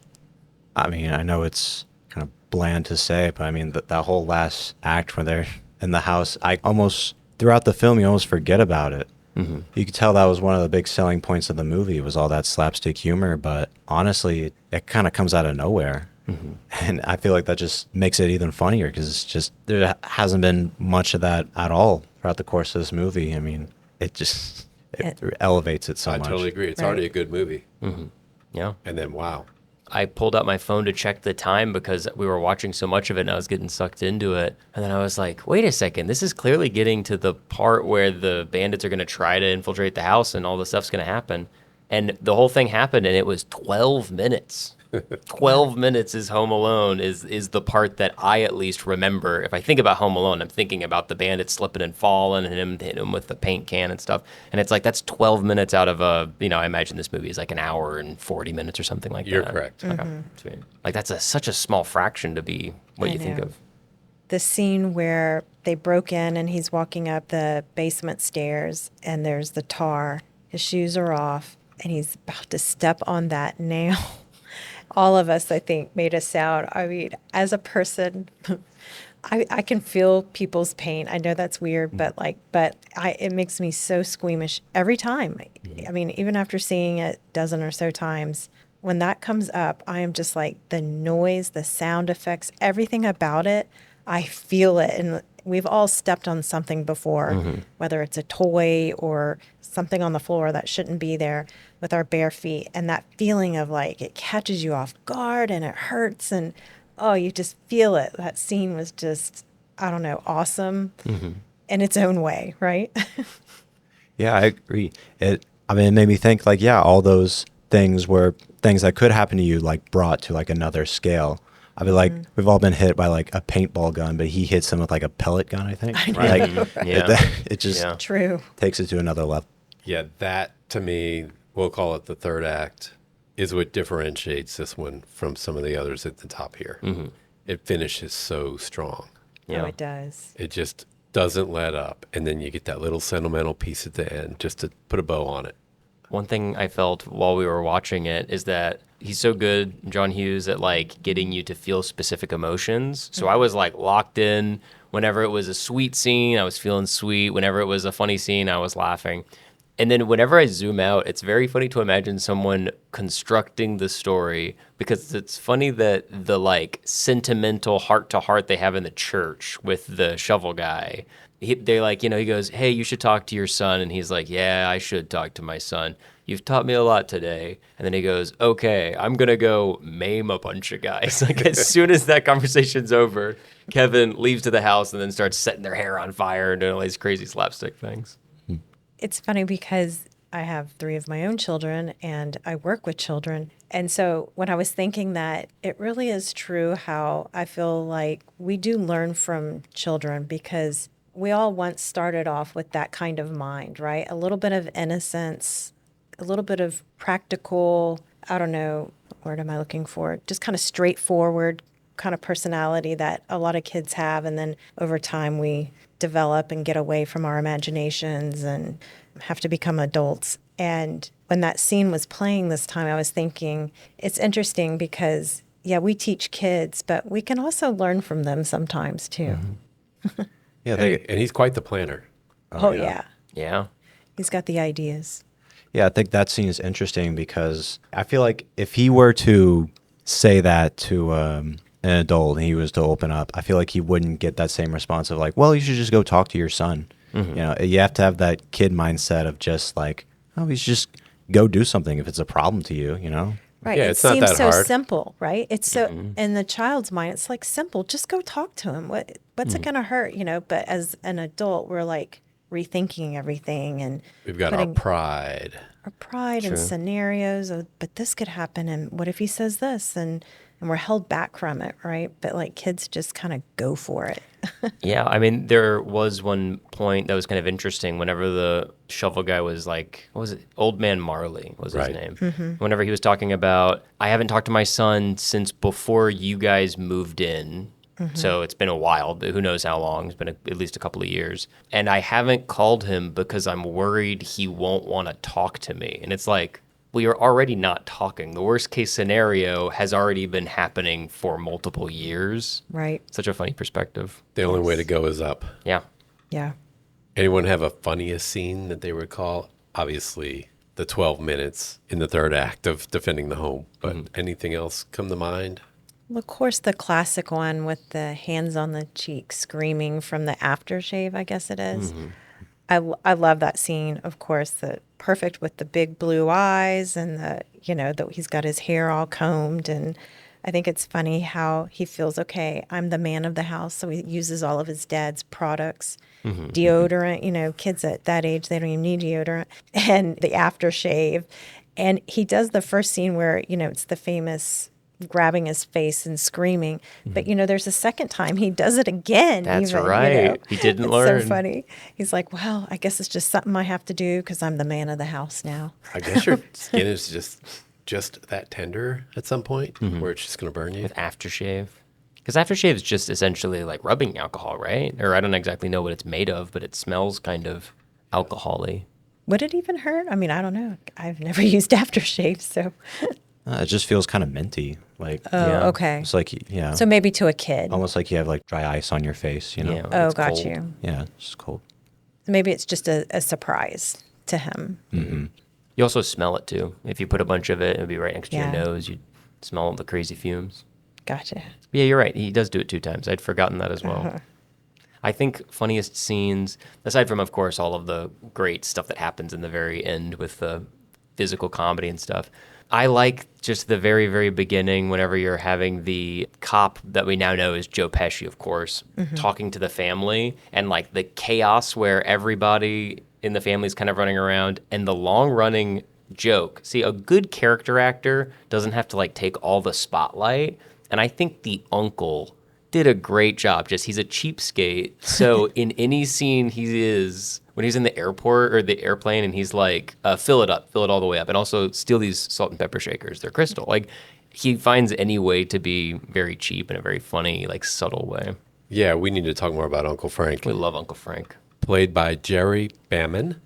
I mean, I know it's kind of bland to say, but I mean, that whole last act where they're in the house, I almost, throughout the film, you almost forget about it. Mm-hmm. You could tell that was one of the big selling points of the movie was all that slapstick humor, but honestly, it kind of comes out of nowhere. Mm-hmm. And I feel like that just makes it even funnier because it's just, there hasn't been much of that at all throughout the course of this movie. I mean, it just, it elevates it so I much. totally agree. It's Right. already a good movie. Mm-hmm. Yeah. And then, wow. I pulled out my phone to check the time because we were watching so much of it and I was getting sucked into it. And then I was like, wait a second, this is clearly getting to the part where the bandits are going to try to infiltrate the house and all this stuff's going to happen. And the whole thing happened and it was 12 minutes. 12 minutes is Home Alone is the part that I at least remember. If I think about Home Alone, I'm thinking about the bandits slipping and falling and him hitting him with the paint can and stuff. And it's like, that's 12 minutes out of I imagine this movie is like an hour and 40 minutes or something like You're that. correct. Okay. Sweet. Like that's such a small fraction to be what I you think know. of. The scene where they broke in and he's walking up the basement stairs and there's the tar. His shoes are off and he's about to step on that nail. All of us, I think, made a sound. I mean, as a person, I can feel people's pain. I know that's weird, but it makes me so squeamish every time. I mean, even after seeing it a dozen or so times, when that comes up, I am just like the noise, the sound effects, everything about it. I feel it, and we've all stepped on something before, whether it's a toy or something on the floor that shouldn't be there with our bare feet. And that feeling of like it catches you off guard and it hurts and oh, you just feel it. That scene was just, I don't know, awesome in its own way, right? Yeah, I agree. It made me think like, yeah, all those things were things that could happen to you, like brought to like another scale. I mean, like we've all been hit by like a paintball gun, but he hits him with like a pellet gun, I think. Right. Like, Yeah. it just Yeah. True. takes it to another level. Yeah, that to me, we'll call it the third act, is what differentiates this one from some of the others at the top here. Mm-hmm. It finishes so strong. Yeah. Oh, it does. It just doesn't let up. And then you get that little sentimental piece at the end just to put a bow on it. One thing I felt while we were watching it is that he's so good, John Hughes, at like getting you to feel specific emotions. So I was like locked in. Whenever it was a sweet scene, I was feeling sweet. Whenever it was a funny scene, I was laughing. And then whenever I zoom out, it's very funny to imagine someone constructing the story, because it's funny that the like sentimental heart to heart they have in the church with the shovel guy. They like, you know, he goes, "Hey, you should talk to your son." And he's like, "Yeah, I should talk to my son. You've taught me a lot today." And then he goes, "Okay, I'm going to go maim a bunch of guys." Like as soon as that conversation's over, Kevin leaves to the house and then starts setting their hair on fire and doing all these crazy slapstick things. It's funny because I have 3 of my own children and I work with children. And so when I was thinking that, it really is true how I feel like we do learn from children, because we all once started off with that kind of mind, right? A little bit of innocence, a little bit of practical, I don't know, what word am I looking for? Just kind of straightforward kind of personality that a lot of kids have. And then over time we develop and get away from our imaginations and have to become adults. And when that scene was playing this time, I was thinking, it's interesting because, yeah, we teach kids, but we can also learn from them sometimes too. Yeah, And he's quite the planner. Oh, yeah. Yeah. He's got the ideas. Yeah, I think that scene is interesting because I feel like if he were to say that to an adult and he was to open up, I feel like he wouldn't get that same response of like, well, you should just go talk to your son. You know, you have to have that kid mindset of just like, oh, you should just go do something if it's a problem to you, you know? Right. Yeah, it it's not seems that so hard. simple, right? It's so in the child's mind, it's like simple. Just go talk to him. What's it gonna hurt, you know? But as an adult, we're like rethinking everything and We've got putting our pride. our pride and scenarios of, but this could happen, and what if he says this, and we're held back from it, right? But like kids just kind of go for it. Yeah, I mean, there was one point that was kind of interesting whenever the shovel guy was like, what was it? Old Man Marley was his Right. name. Whenever he was talking about, I haven't talked to my son since before you guys moved in. So it's been a while, but who knows how long. It's been at least a couple of years. And I haven't called him because I'm worried he won't want to talk to me. And it's like, well, you're already not talking. The worst case scenario has already been happening for multiple years. Right. Such a funny perspective. The only way to go is up. Yeah. Yeah. Anyone have a funniest scene that they recall? Obviously, the 12 minutes in the third act of defending the home. But anything else come to mind? Well, of course, the classic one with the hands on the cheek screaming from the aftershave, I guess it is. I love that scene, of course, the perfect with the big blue eyes and that he's got his hair all combed. And I think it's funny how he feels, okay, I'm the man of the house. So he uses all of his dad's products, deodorant, kids at that age, they don't even need deodorant, and the aftershave. And he does the first scene where, it's the famous grabbing his face and screaming. But, there's a second time he does it again. That's even, right. He didn't it's learn. so funny. He's like, well, I guess it's just something I have to do because I'm the man of the house now. I guess your skin is just that tender at some point where it's just going to burn you. With aftershave. Because aftershave is just essentially like rubbing alcohol, right? Or I don't exactly know what it's made of, but it smells kind of alcohol-y. Would it even hurt? I mean, I don't know. I've never used aftershave, so. It just feels kind of minty. Like, Oh, okay. it's like, yeah, So maybe to a kid. almost like you have like dry ice on your face, you know? Yeah. Oh, it's got cold. you. Yeah, it's just cold. Maybe it's just a surprise to him. You also smell it too. If you put a bunch of it, it would be right next to your Yeah. nose. You'd smell all the crazy fumes. Gotcha. Yeah, you're right. He does do it 2 times. I'd forgotten that as well. I think funniest scenes, aside from, of course, all of the great stuff that happens in the very end with the physical comedy and stuff, I like just the very, very beginning whenever you're having the cop that we now know is Joe Pesci, of course, talking to the family and like the chaos where everybody in the family is kind of running around and the long running joke. See, a good character actor doesn't have to like take all the spotlight. And I think the uncle did a great job. Just he's a cheapskate. So in any scene he is, when he's in the airport or the airplane and he's like, fill it all the way up. And also steal these salt and pepper shakers. They're crystal. Like he finds any way to be very cheap in a very funny, like subtle way. Yeah, we need to talk more about Uncle Frank. We love Uncle Frank. Played by Jerry Baman.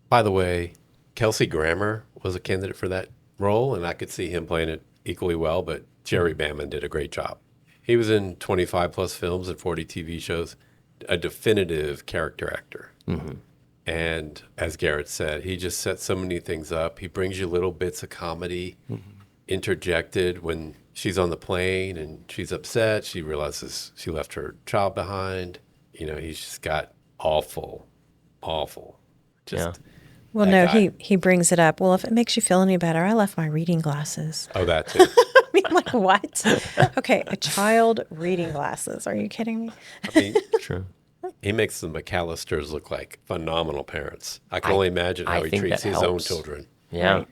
By the way, Kelsey Grammer was a candidate for that role, and I could see him playing it equally well, but Jerry Baman did a great job. He was in 25 plus films and 40 TV shows, a definitive character actor. Mm-hmm. And as Garrett said, he just sets so many things up. He brings you little bits of comedy interjected when she's on the plane and she's upset. She realizes she left her child behind. You know, he's just got awful. Just Well, that no, guy. he brings it up. Well, if it makes you feel any better, I left my reading glasses. Oh, that too. I mean, like, what? Okay, a child reading glasses. Are you kidding me? I mean, True. he makes the McAllisters look like phenomenal parents. I can only imagine how I he think treats that his own helps. children. Yeah. Right.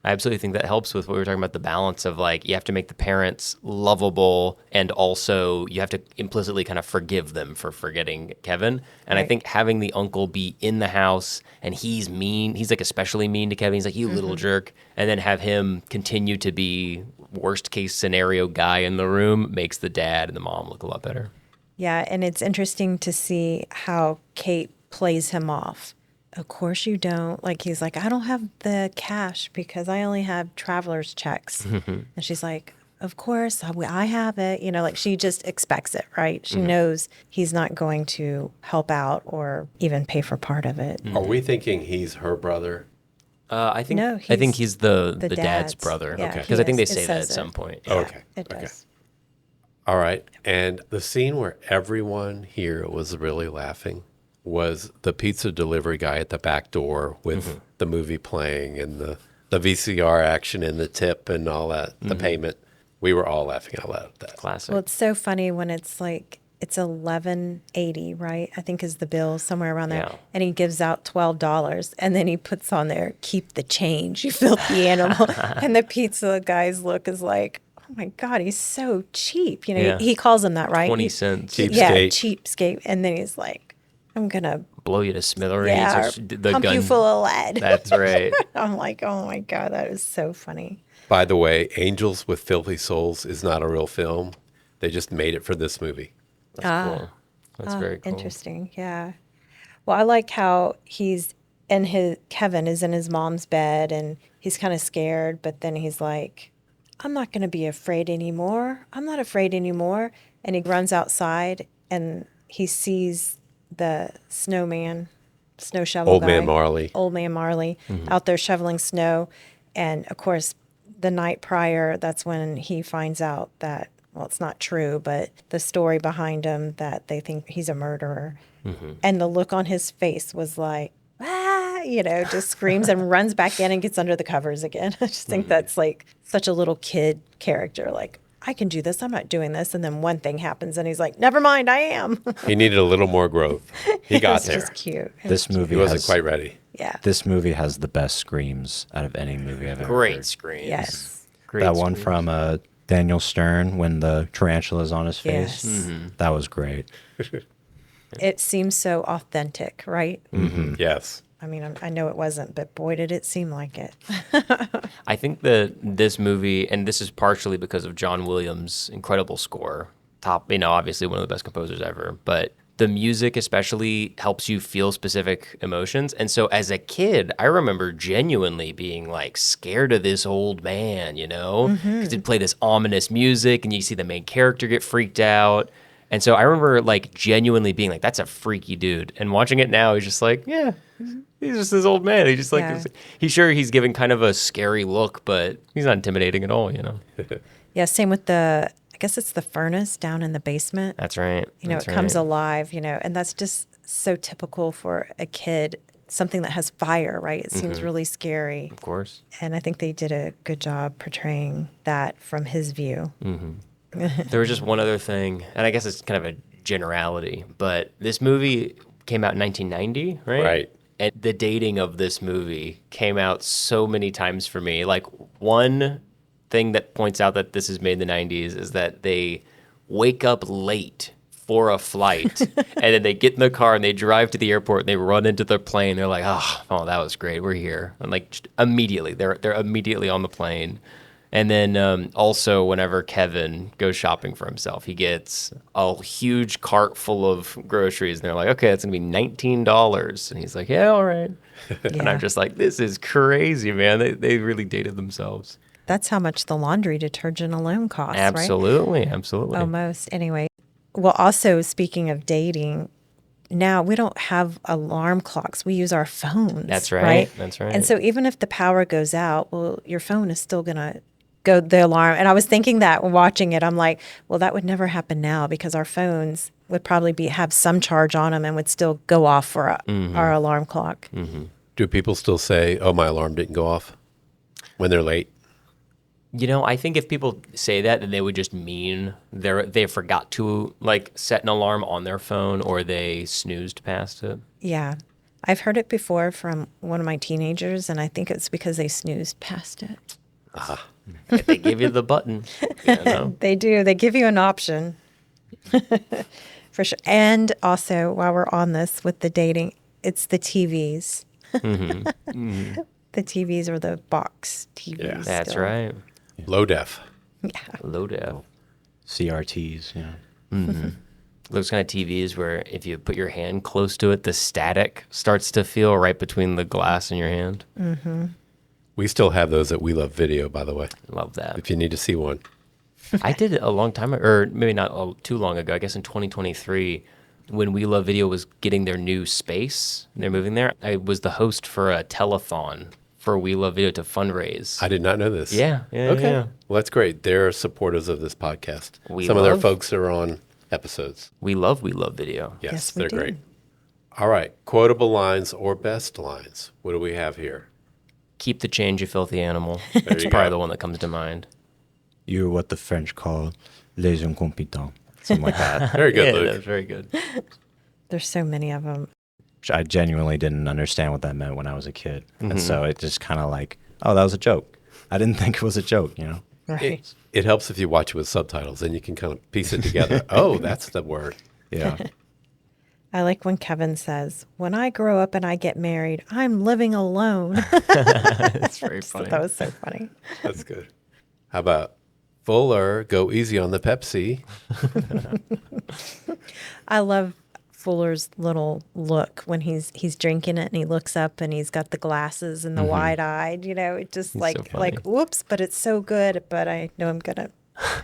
I absolutely think that helps with what we were talking about, the balance of like, you have to make the parents lovable and also you have to implicitly kind of forgive them for forgetting Kevin. And I Right. think having the uncle be in the house and he's mean, he's like especially mean to Kevin. He's like, you little jerk. And then have him continue to be worst case scenario guy in the room makes the dad and the mom look a lot better. Yeah, and it's interesting to see how Kate plays him off. Of course you don't. Like, he's like, I don't have the cash because I only have traveler's checks. And she's like, of course, I have it. You know, like she just expects it, right? She knows he's not going to help out or even pay for part of it. Are we thinking he's her brother? I think No, I think he's the the dad's dad's. brother. Yeah, Okay. Because he I think they is. It say that at says some it. point. Yeah, Okay, it okay. does. All right. And the scene where everyone here was really laughing was the pizza delivery guy at the back door with the movie playing and the VCR action and the tip and all that, the payment. We were all laughing out loud at that. Classic. Well, it's so funny when it's like, it's $11.80, right? I think is the bill, somewhere around there. Yeah. And he gives out $12 and then he puts on there, keep the change, you filthy animal. And the pizza guy's look is like, oh my God, he's so cheap. You know, Yeah. he calls him that, right? 20 cents. Cheap. Yeah, Cheapskate. cheapskate. And then he's like, I'm going to Blow you to smithereens. yeah, or the pump gun. you full of lead. That's right. I'm like, oh my God, that is so funny. By the way, Angels with Filthy Souls is not a real film. They just made it for this movie. That's cool. That's very cool. Interesting. Yeah. Well, I like how Kevin is in his mom's bed and he's kind of scared, but then he's like, I'm not going to be afraid anymore. I'm not afraid anymore. And he runs outside and he sees the snow shovel Old guy, Man Marley. Old Man Marley out there shoveling snow. And of course, the night prior, that's when he finds out that, well, it's not true, but the story behind him that they think he's a murderer. And the look on his face was like, just screams and runs back in and gets under the covers again. I just think that's like such a little kid character. Like, I can do this. I'm not doing this. And then one thing happens and he's like, never mind, I am. He needed a little more growth. He got It's there. just cute. This movie He wasn't has, quite ready. Yeah. This movie has the best screams out of any movie I've ever Great heard. screams. Yes. Great That one screams. from Daniel Stern when the tarantula's on his face. Yes. That was great. It seems so authentic, right? Yes. I mean, I know it wasn't, but boy, did it seem like it. I think that this movie, and this is partially because of John Williams' incredible score, obviously one of the best composers ever, but the music especially helps you feel specific emotions. And so as a kid, I remember genuinely being like scared of this old man, because he'd play this ominous music and you see the main character get freaked out. And so I remember like genuinely being like, that's a freaky dude. And watching it now, he's just like, yeah, he's just this old man. He's just like, Yeah. he's giving kind of a scary look, but he's not intimidating at all, Yeah, same with I guess it's the furnace down in the basement. That's right. It comes alive, and that's just so typical for a kid, something that has fire, right? It seems really scary. Of course. And I think they did a good job portraying that from his view. There was just one other thing, and I guess it's kind of a generality, but this movie came out in 1990, right? Right. And the dating of this movie came out so many times for me. Like, one thing that points out that this is made in the 90s is that they wake up late for a flight, and then they get in the car and they drive to the airport and they run into the plane. They're like, oh, that was great. We're here. And like just immediately, they're immediately on the plane. And then also whenever Kevin goes shopping for himself, he gets a huge cart full of groceries. And they're like, okay, that's going to be $19. And he's like, yeah, all right. And I'm just like, this is crazy, man. They really dated themselves. That's how much the laundry detergent alone costs, right? Absolutely. Absolutely. Almost. Anyway. Well, also, speaking of dating, now we don't have alarm clocks. We use our phones. That's right. That's right. And so even if the power goes out, well, your phone is still going to go the alarm. And I was thinking that when watching it, I'm like, well, that would never happen now because our phones would probably have some charge on them and would still go off for our alarm clock. Mm-hmm. Do people still say, oh, my alarm didn't go off when they're late? You know, I think if people say that, then they would just mean they forgot to like set an alarm on their phone or they snoozed past it. Yeah. I've heard it before from one of my teenagers, and I think it's because they snoozed past it. If they give you the button, you know? They do. They give you an option. For sure. And also, while we're on this with the dating, it's the TVs. Mm-hmm. Mm-hmm. The TVs or the box TVs. Yeah. That's still. right. Low def. Low def. CRTs, yeah. Mm-hmm. Those kind of TVs where if you put your hand close to it, the static starts to feel right between the glass and your hand. Mm-hmm. We still have those at We Love Video, by the way, Love that. if you need to see one. I did it a long time ago, or maybe not too long ago, I guess in 2023, when We Love Video was getting their new space, they're moving there. I was the host for a telethon for We Love Video to fundraise. I did not know this. Yeah. Okay. Yeah. Well, that's great. They're supporters of this podcast. We Some of their love- folks are on episodes. We love Video. Yes, Yes, we they're do. great. All right. Quotable lines or best lines. What do we have here? Keep the change, you filthy animal. you It's probably go. the one that comes to mind. You're what the French call les incompetents. Something like that. Very good, Yeah, Luke. that was very good. There's so many of them. Which I genuinely didn't understand what that meant when I was a kid. Mm-hmm. And so it just kind of like, oh, that was a joke. I didn't think it was a joke, you know? Right. It helps if you watch it with subtitles, then you can kind of piece it together. Oh, that's the word. Yeah. I like when Kevin says, when I grow up and I get married, I'm living alone. It's very funny. That was so funny. That's good. How about Fuller, go easy on the Pepsi? I love Fuller's little look when he's drinking it and he looks up and he's got the glasses and the wide-eyed, you know, it just so like funny. whoops, but it's so good, but I know I'm going to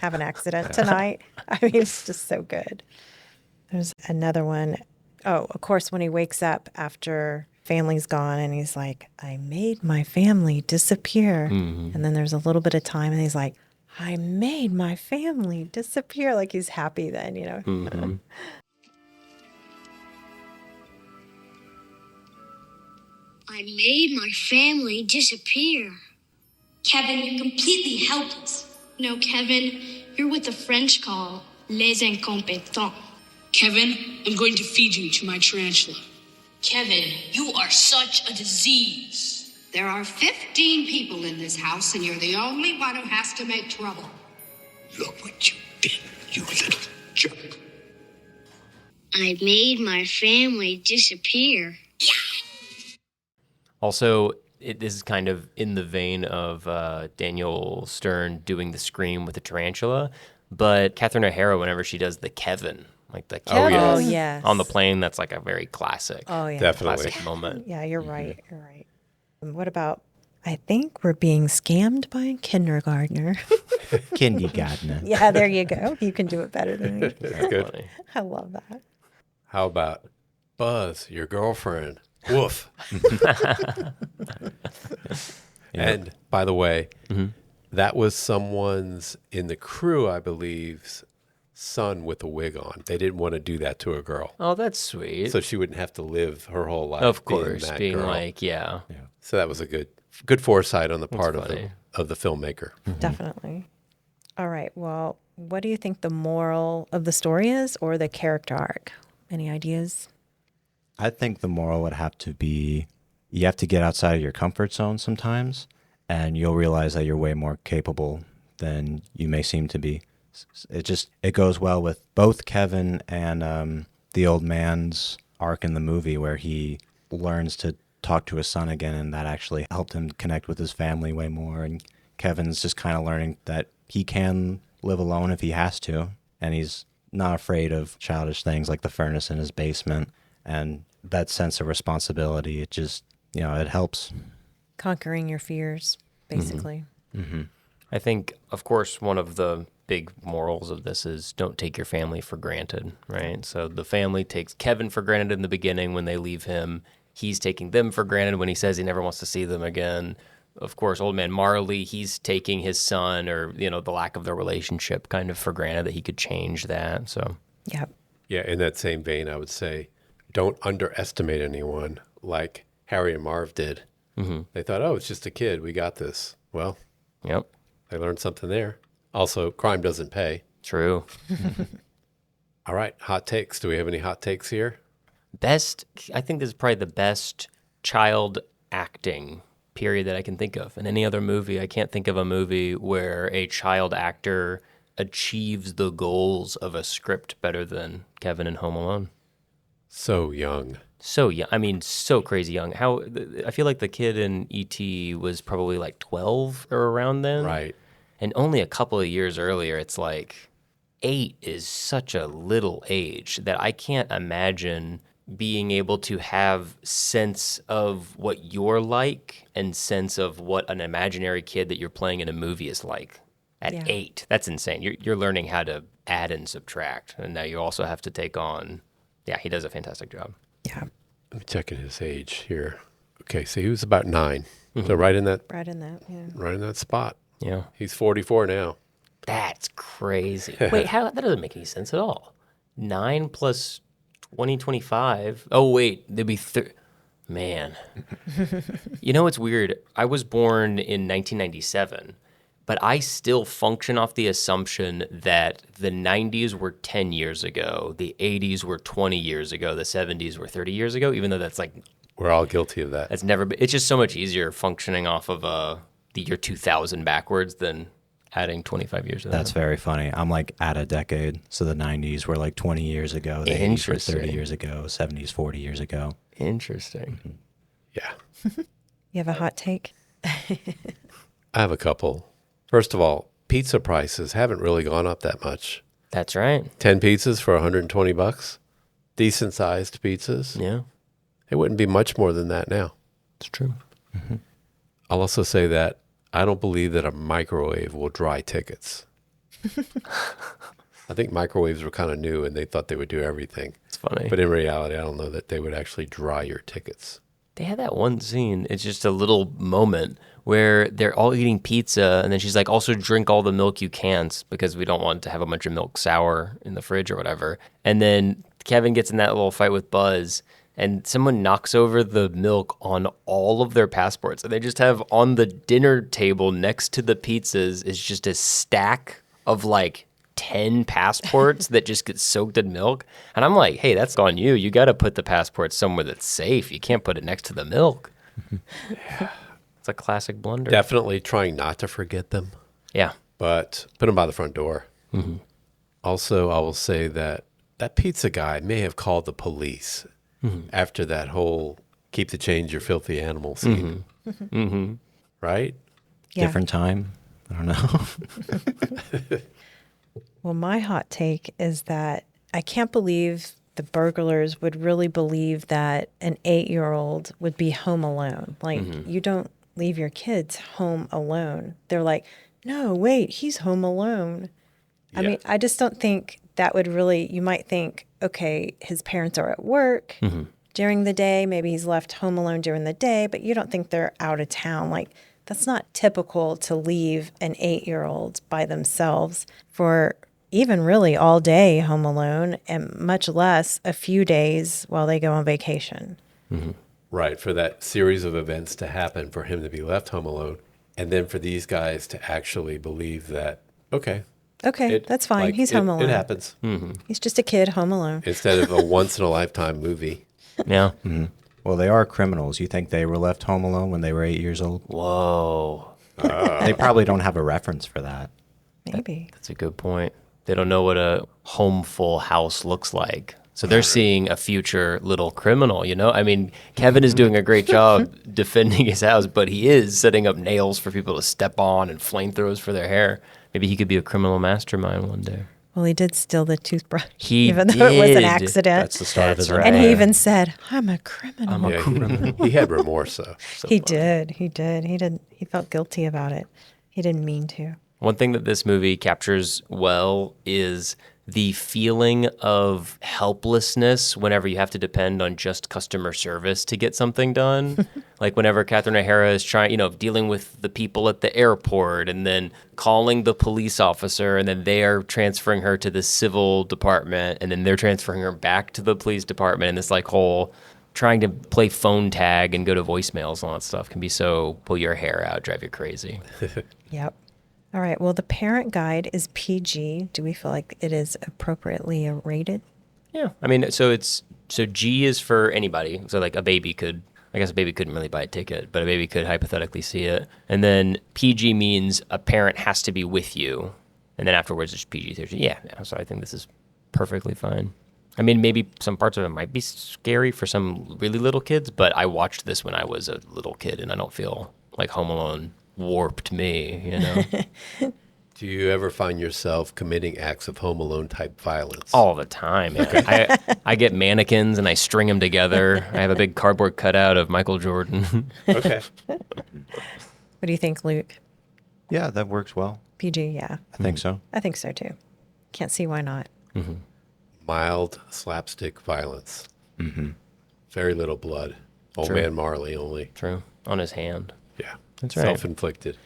have an accident tonight. I mean, it's just so good. There's another one. Oh, of course, when he wakes up after family's gone and he's like, I made my family disappear. And then there's a little bit of time and he's like, I made my family disappear. Like he's happy then, you know. Mm-hmm. I made my family disappear. Kevin, you're completely helpless. No, Kevin, you're what the French call les incompetents. Kevin, I'm going to feed you to my tarantula. Kevin, You are such a disease. There are 15 people in this house, and you're the only one who has to make trouble. Look what you did, you little jerk. I made my family disappear. Also, this is kind of in the vein of Daniel Stern doing the scream with the tarantula, but Catherine O'Hara, whenever she does the Kevin, like the Kevin yes. Oh, yes. on the plane, that's like a very classic, Oh, yeah. Definitely. classic moment. Yeah, you're right. You're right. And what about, I think we're being scammed by a kindergartner. Kindergartner. Yeah, there you go. You can do it better than me. That's good. Funny. I love that. How about Buzz, your girlfriend? Woof. And by the way, that was someone's in the crew, I believe's son with a wig on. They didn't want to do that to a girl. Oh, that's sweet. So she wouldn't have to live her whole life. Of course, that being girl. like, yeah. So that was a good foresight on the part funny. of the filmmaker. Definitely. All right. Well, what do you think the moral of the story is or the character arc? Any ideas? I think the moral would have to be you have to get outside of your comfort zone sometimes, and you'll realize that you're way more capable than you may seem to be. It goes well with both Kevin and the old man's arc in the movie where he learns to talk to his son again, and that actually helped him connect with his family way more. And Kevin's just kind of learning that he can live alone if he has to, and he's not afraid of childish things like the furnace in his basement. And that sense of responsibility, it just, it helps. Conquering your fears, basically. I think, of course, one of the big morals of this is don't take your family for granted, right? So the family takes Kevin for granted in the beginning when they leave him. He's taking them for granted when he says he never wants to see them again. Of course, old man Marley, he's taking his son or, the lack of their relationship kind of for granted that he could change that. So, Yep. Yeah, in that same vein, I would say don't underestimate anyone like Harry and Marv did. They thought, oh, it's just a kid. We got this. Well, yep, they learned something there. Also, crime doesn't pay. true. All right, hot takes. Do we have any hot takes here? I think this is probably the best child acting period that I can think of. In any other movie, I can't think of a movie where a child actor achieves the goals of a script better than Kevin in Home Alone. So young. So young. I mean, so crazy young. I feel like the kid in E.T. was probably like 12 or around then. Right. And only a couple of years earlier, it's like 8 is such a little age that I can't imagine being able to have sense of what you're like and sense of what an imaginary kid that you're playing in a movie is like at 8. That's insane. You're learning how to add and subtract. And now you also have to take on, he does a fantastic job. Yeah. I'm checking his age here. Okay, so he was about 9. So right in that Right in that, yeah. right in that spot. Yeah. He's 44 now. That's crazy. Wait, that doesn't make any sense at all. 9 plus 20, 25. Oh, wait, there'd be Man. It's weird. I was born in 1997, but I still function off the assumption that the 90s were 10 years ago, the 80s were 20 years ago, the 70s were 30 years ago, even though that's like... We're all guilty of that. That's never been... It's just so much easier functioning off of the year 2000 backwards than adding 25 years to that. That's very funny. I'm like at a decade. So the 90s were like 20 years ago. The 80s were 30 years ago. 70s, 40 years ago. Interesting. Yeah. You have a hot take? I have a couple. First of all, pizza prices haven't really gone up that much. That's right. 10 pizzas for $120. Decent sized pizzas. Yeah, It wouldn't be much more than that now. it's true. I'll also say that I don't believe that a microwave will dry tickets. I think microwaves were kind of new and they thought they would do everything. It's funny. But in reality, I don't know that they would actually dry your tickets. They had that one scene. It's just a little moment where they're all eating pizza, and then she's like, also drink all the milk you can because we don't want to have a bunch of milk sour in the fridge or whatever. And then Kevin gets in that little fight with Buzz, and someone knocks over the milk on all of their passports. And they just have on the dinner table next to the pizzas is just a stack of like 10 passports that just get soaked in milk. And I'm like, hey, that's on you. You got to put the passport somewhere that's safe. You can't put it next to the milk. Yeah. It's a classic blunder. Definitely trying not to forget them, Yeah. but put them by the front door. Also, I will say that that pizza guy may have called the police after that whole keep the change, you filthy animal scene. Right? Yeah. Different time. I don't know. Well, my hot take is that I can't believe the burglars would really believe that an 8-year-old would be home alone. Like, you don't leave your kids home alone. They're like, no, wait, he's home alone. I mean, I just don't think that would really, you might think, okay, his parents are at work during the day. Maybe he's left home alone during the day, but you don't think they're out of town. Like, that's not typical to leave an 8-year-old by themselves for even really all day home alone, and much less a few days while they go on vacation. Right, for that series of events to happen, for him to be left home alone, and then for these guys to actually believe that, okay, That's fine. He's home alone. It happens. He's just a kid home alone. Instead of a once-in-a-lifetime movie. Yeah. Well, they are criminals. You think they were left home alone when they were 8 years old? Whoa. They probably don't have a reference for that. Maybe. That's a good point. They don't know what a home full house looks like. So they're seeing a future little criminal, you know? I mean, Kevin is doing a great job defending his house, but he is setting up nails for people to step on and flamethrowers for their hair. Maybe he could be a criminal mastermind one day. Well, he did steal the toothbrush, He even though it was an did. accident. That's the start of his That's And right. he even said, "I'm a criminal." He had remorse, though. He did. He did. He felt guilty about it. He didn't mean to. One thing that this movie captures well is the feeling of helplessness whenever you have to depend on just customer service to get something done. Like whenever Catherine O'Hara is trying, dealing with the people at the airport and then calling the police officer, and then they are transferring her to the civil department, and then they're transferring her back to the police department. And this like whole trying to play phone tag and go to voicemails and all that stuff can be so pull your hair out, drive you crazy. Yep. All right. Well, the parent guide is PG. Do we feel like it is appropriately rated? Yeah. I mean, so G is for anybody. So like a baby could, I guess a baby couldn't really buy a ticket, but a baby could hypothetically see it. And then PG means a parent has to be with you. And then afterwards it's PG-13. Yeah. So I think this is perfectly fine. I mean, maybe some parts of it might be scary for some really little kids, but I watched this when I was a little kid and I don't feel like Home Alone warped me, Do you ever find yourself committing acts of Home Alone type violence? All the time. Man. I get mannequins and I string them together. I have a big cardboard cutout of Michael Jordan. Okay. What do you think, Luke? Yeah, that works well. PG, yeah. I think so. I think so too. Can't see why not. Mild slapstick violence. Mm-hmm. Very little blood. Old True. Man Marley only. True. On his hand. Yeah. That's right. Self-inflicted.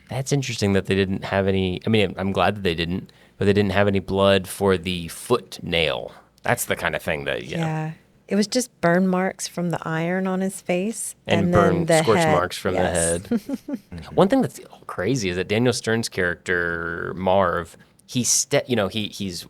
That's interesting that they didn't have any. I mean, I'm glad that they didn't, but they didn't have any blood for the foot nail. That's the kind of thing that, Yeah. It was just burn marks from the iron on his face. And then burn the scorch head. marks from Yes. the head. One thing that's crazy is that Daniel Stern's character Marv, he's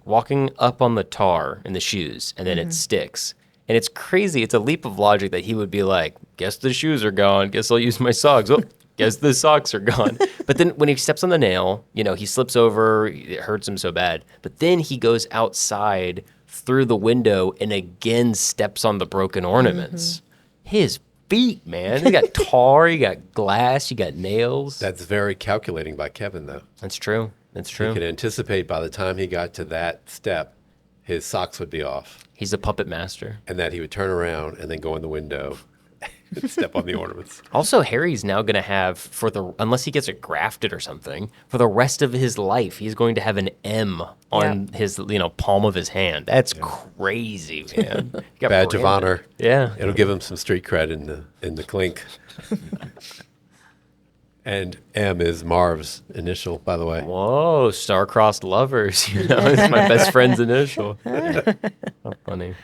walking up on the tar in the shoes, and then it sticks. And it's crazy. It's a leap of logic that he would be like, "Guess the shoes are gone. Guess I'll use my socks. Oh, guess the socks are gone." But then when he steps on the nail, he slips over. It hurts him so bad. But then he goes outside through the window and again steps on the broken ornaments. His feet, man. You got tar, you got glass, you got nails. That's very calculating by Kevin, though. That's true. That's He true. could anticipate by the time he got to that step, his socks would be off, He's a puppet master. and that he would turn around and then go in the window and step on the ornaments. Also, Harry's now going to have, unless he gets it grafted or something, for the rest of his life, he's going to have an M on his, palm of his hand. That's crazy, man. He got Badge of branded. honor. Yeah. It'll give him some street cred in the clink. And M is Marv's initial, by the way. Whoa, star-crossed lovers. It's my best friend's initial. How funny.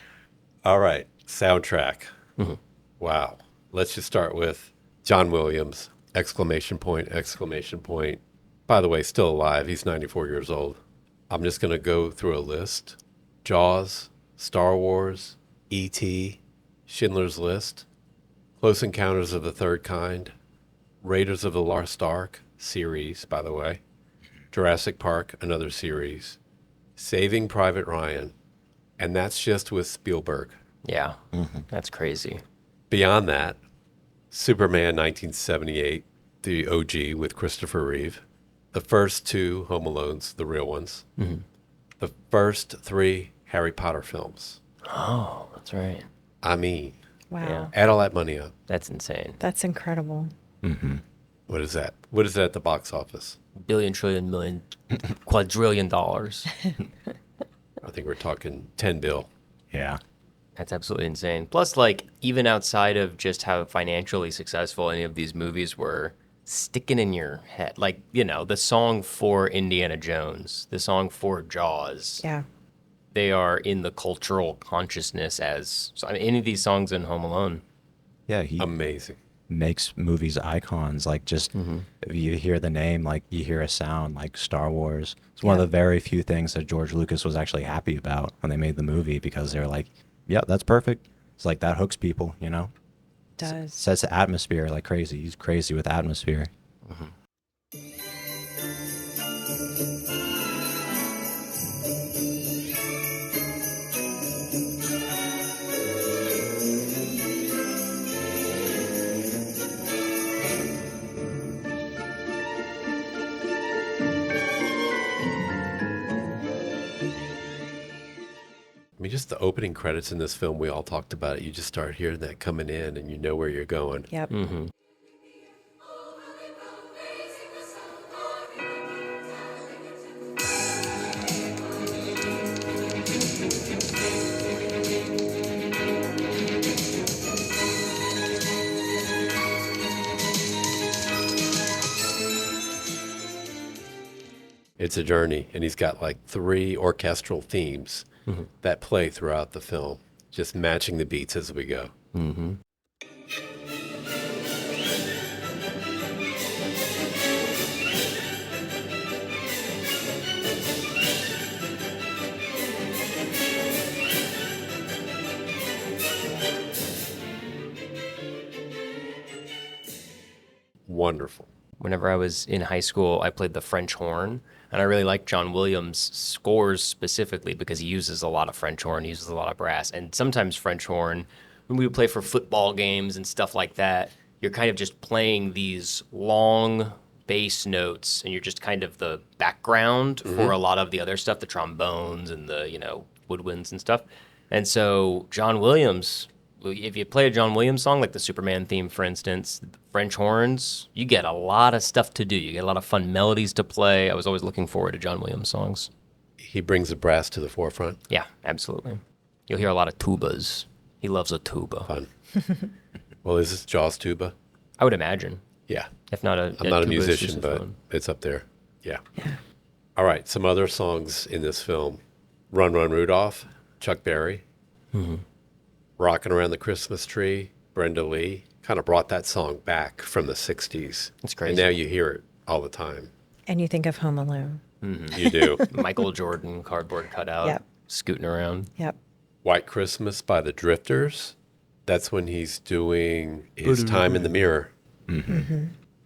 All right, soundtrack. Wow. Let's just start with John Williams, exclamation point, exclamation point. By the way, still alive. He's 94 years old. I'm just going to go through a list. Jaws, Star Wars, E.T., Schindler's List, Close Encounters of the Third Kind, Raiders of the Lost Ark, series, by the way, Jurassic Park, another series, Saving Private Ryan, and that's just with Spielberg. Yeah, that's crazy. Beyond that, Superman 1978, the OG with Christopher Reeve, the first two Home Alones, the real ones, the first three Harry Potter films. Oh, that's right. I mean, Wow. Yeah. add all that money up. That's insane. That's incredible. What is that? What is that at the box office? Billion, trillion, million, quadrillion dollars. I think we're talking 10 bill. Yeah. That's absolutely insane. Plus, even outside of just how financially successful any of these movies were, sticking in your head. The song for Indiana Jones, the song for Jaws. Yeah. They are in the cultural consciousness any of these songs in Home Alone. Yeah, he Amazing. makes movies icons. If you hear the name, you hear a sound like Star Wars. It's one of the very few things that George Lucas was actually happy about when they made the movie, because they're like, yeah, that's perfect. It's like that hooks people, Does. Sets the atmosphere like crazy. He's crazy with atmosphere. I mean, just the opening credits in this film, we all talked about it. You just start hearing that coming in and you know where you're going. Yep. It's a journey, and he's got like 3 orchestral themes that play throughout the film, just matching the beats as we go. Wonderful. Whenever I was in high school, I played the French horn, and I really like John Williams' scores specifically because he uses a lot of French horn, he uses a lot of brass, and sometimes French horn, when we would play for football games and stuff like that, you're kind of just playing these long bass notes, and you're just kind of the background for a lot of the other stuff, the trombones and the, woodwinds and stuff. And so John Williams, if you play a John Williams song, like the Superman theme, for instance, French horns, you get a lot of stuff to do. You get a lot of fun melodies to play. I was always looking forward to John Williams songs. He brings the brass to the forefront. Yeah, absolutely. You'll hear a lot of tubas. He loves a tuba. Fun. Well, is this Jaws tuba? I would imagine. Yeah. If not I'm not a tuba, it's musician, just but phone. it's up there. Yeah. All right, some other songs in this film. Run, Run, Rudolph, Chuck Berry. Rocking Around the Christmas Tree, Brenda Lee. Kind of brought that song back from the 60s. It's crazy. And now you hear it all the time. And you think of Home Alone. You do. Michael Jordan, cardboard cutout, Yep. scooting around. Yep. White Christmas by the Drifters. That's when he's doing his time in the mirror,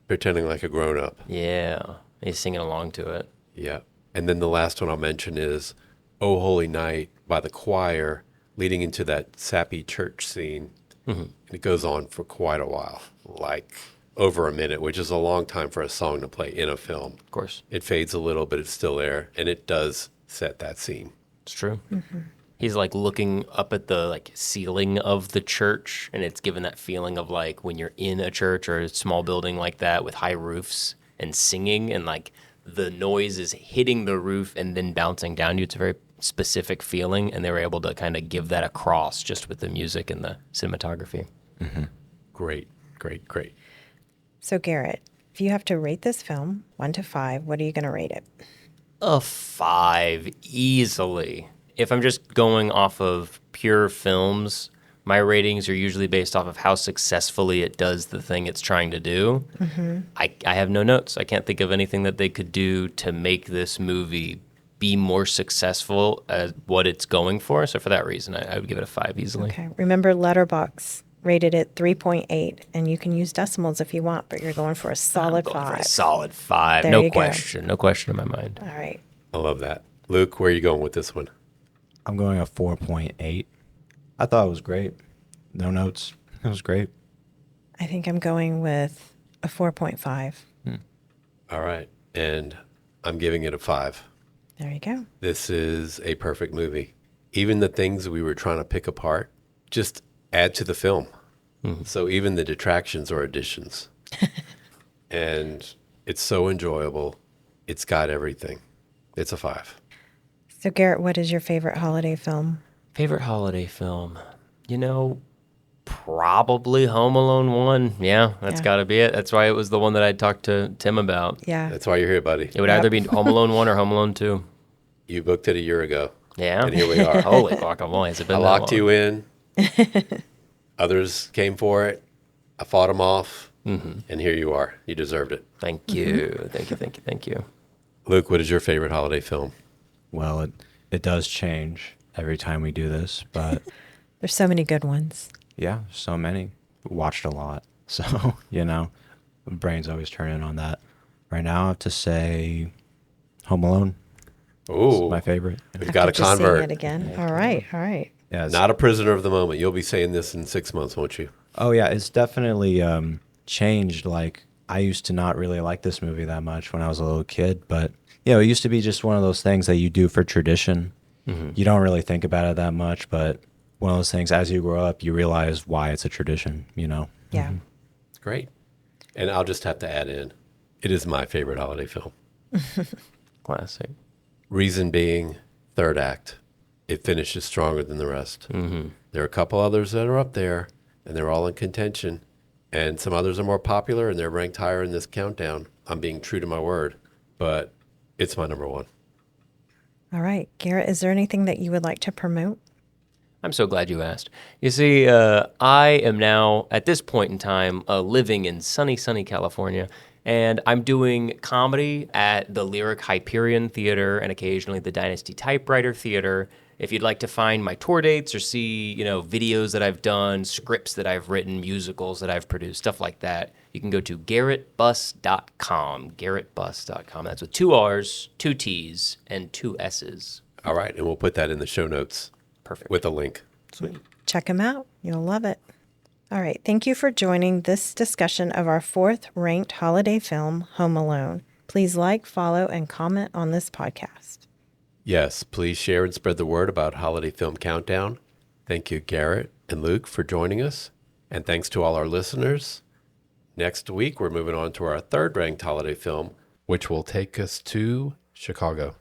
pretending like a grown-up. Yeah, he's singing along to it. Yeah. And then the last one I'll mention is Oh Holy Night by the choir, leading into that sappy church scene. And it goes on for quite a while, like over a minute, which is a long time for a song to play in a film. Of course. It fades a little, but it's still there, and it does set that scene. It's true. He's like looking up at the ceiling of the church, and it's given that feeling of like when you're in a church or a small building like that with high roofs and singing, and like the noise is hitting the roof and then bouncing down you. It's a very specific feeling, and they were able to kind of give that across just with the music and the cinematography. Great. So, Garrett, if you have to rate this film 1 to 5, what are you going to rate it? A 5, easily. If I'm just going off of pure films, my ratings are usually based off of how successfully it does the thing it's trying to do. I have no notes. I can't think of anything that they could do to make this movie be more successful at what it's going for. So for that reason, I would give it a 5 easily. Okay. Remember, Letterboxd rated it 3.8, and you can use decimals if you want, but you're going for a solid Going for 5. a solid 5. There No you go. question. No question in my mind. All right. I love that. Luke, where are you going with this one? I'm going a 4.8. I thought it was great. No notes. It was great. I think I'm going with a 4.5. All right. And I'm giving it a 5. There you go. This is a perfect movie. Even the things we were trying to pick apart just add to the film. So even the detractions are additions. And it's so enjoyable. It's got everything. It's a 5. So, Garrett, what is your favorite holiday film? Favorite holiday film? Probably Home Alone 1. Yeah, that's Yeah. got to be it. That's why it was the one that I talked to Tim about. Yeah. That's why you're here, buddy. It would either be Home Alone 1 or Home Alone 2. You booked it a year ago. Yeah. And here we are. Holy guacamole. Has it been I that locked long? you in. Others came for it. I fought them off. And here you are. You deserved it. Thank you. Thank you. Luke, what is your favorite holiday film? Well, it does change every time we do this, but There's so many good ones. yeah, so many. Watched a lot. So, the brain's always turning on that. Right now, I have to say Home Alone. Ooh, It's my favorite. we've got a After just seeing convert. it again. All right. Yeah, it's- Not a prisoner of the moment. You'll be saying this in 6 months, won't you? Oh yeah, it's definitely changed. Like I used to not really like this movie that much when I was a little kid, but it used to be just one of those things that you do for tradition. You don't really think about it that much, but one of those things, as you grow up, you realize why it's a tradition, you know? Yeah. Great. And I'll just have to add in, it is my favorite holiday film. Classic. Reason being, third act. It finishes stronger than the rest. There are a couple others that are up there, and they're all in contention. And some others are more popular, and they're ranked higher in this countdown. I'm being true to my word, but it's my number one. All right. Garrett, is there anything that you would like to promote? I'm so glad you asked. You see, I am now, at this point in time, living in sunny California, and I'm doing comedy at the Lyric Hyperion Theater and occasionally the Dynasty Typewriter Theater. If you'd like to find my tour dates or see, videos that I've done, scripts that I've written, musicals that I've produced, stuff like that, you can go to garrettbus.com, garrettbus.com. That's with 2 R's, 2 T's, and 2 S's. All right, and we'll put that in the show notes. Perfect. With a link. Sweet. Check them out. You'll love it. All right. Thank you for joining this discussion of our 4th ranked holiday film, Home Alone. Please like, follow, and comment on this podcast. Yes, please share and spread the word about Holiday Film Countdown. Thank you, Garrett and Luke, for joining us. And thanks to all our listeners. Next week, we're moving on to our 3rd ranked holiday film, which will take us to Chicago.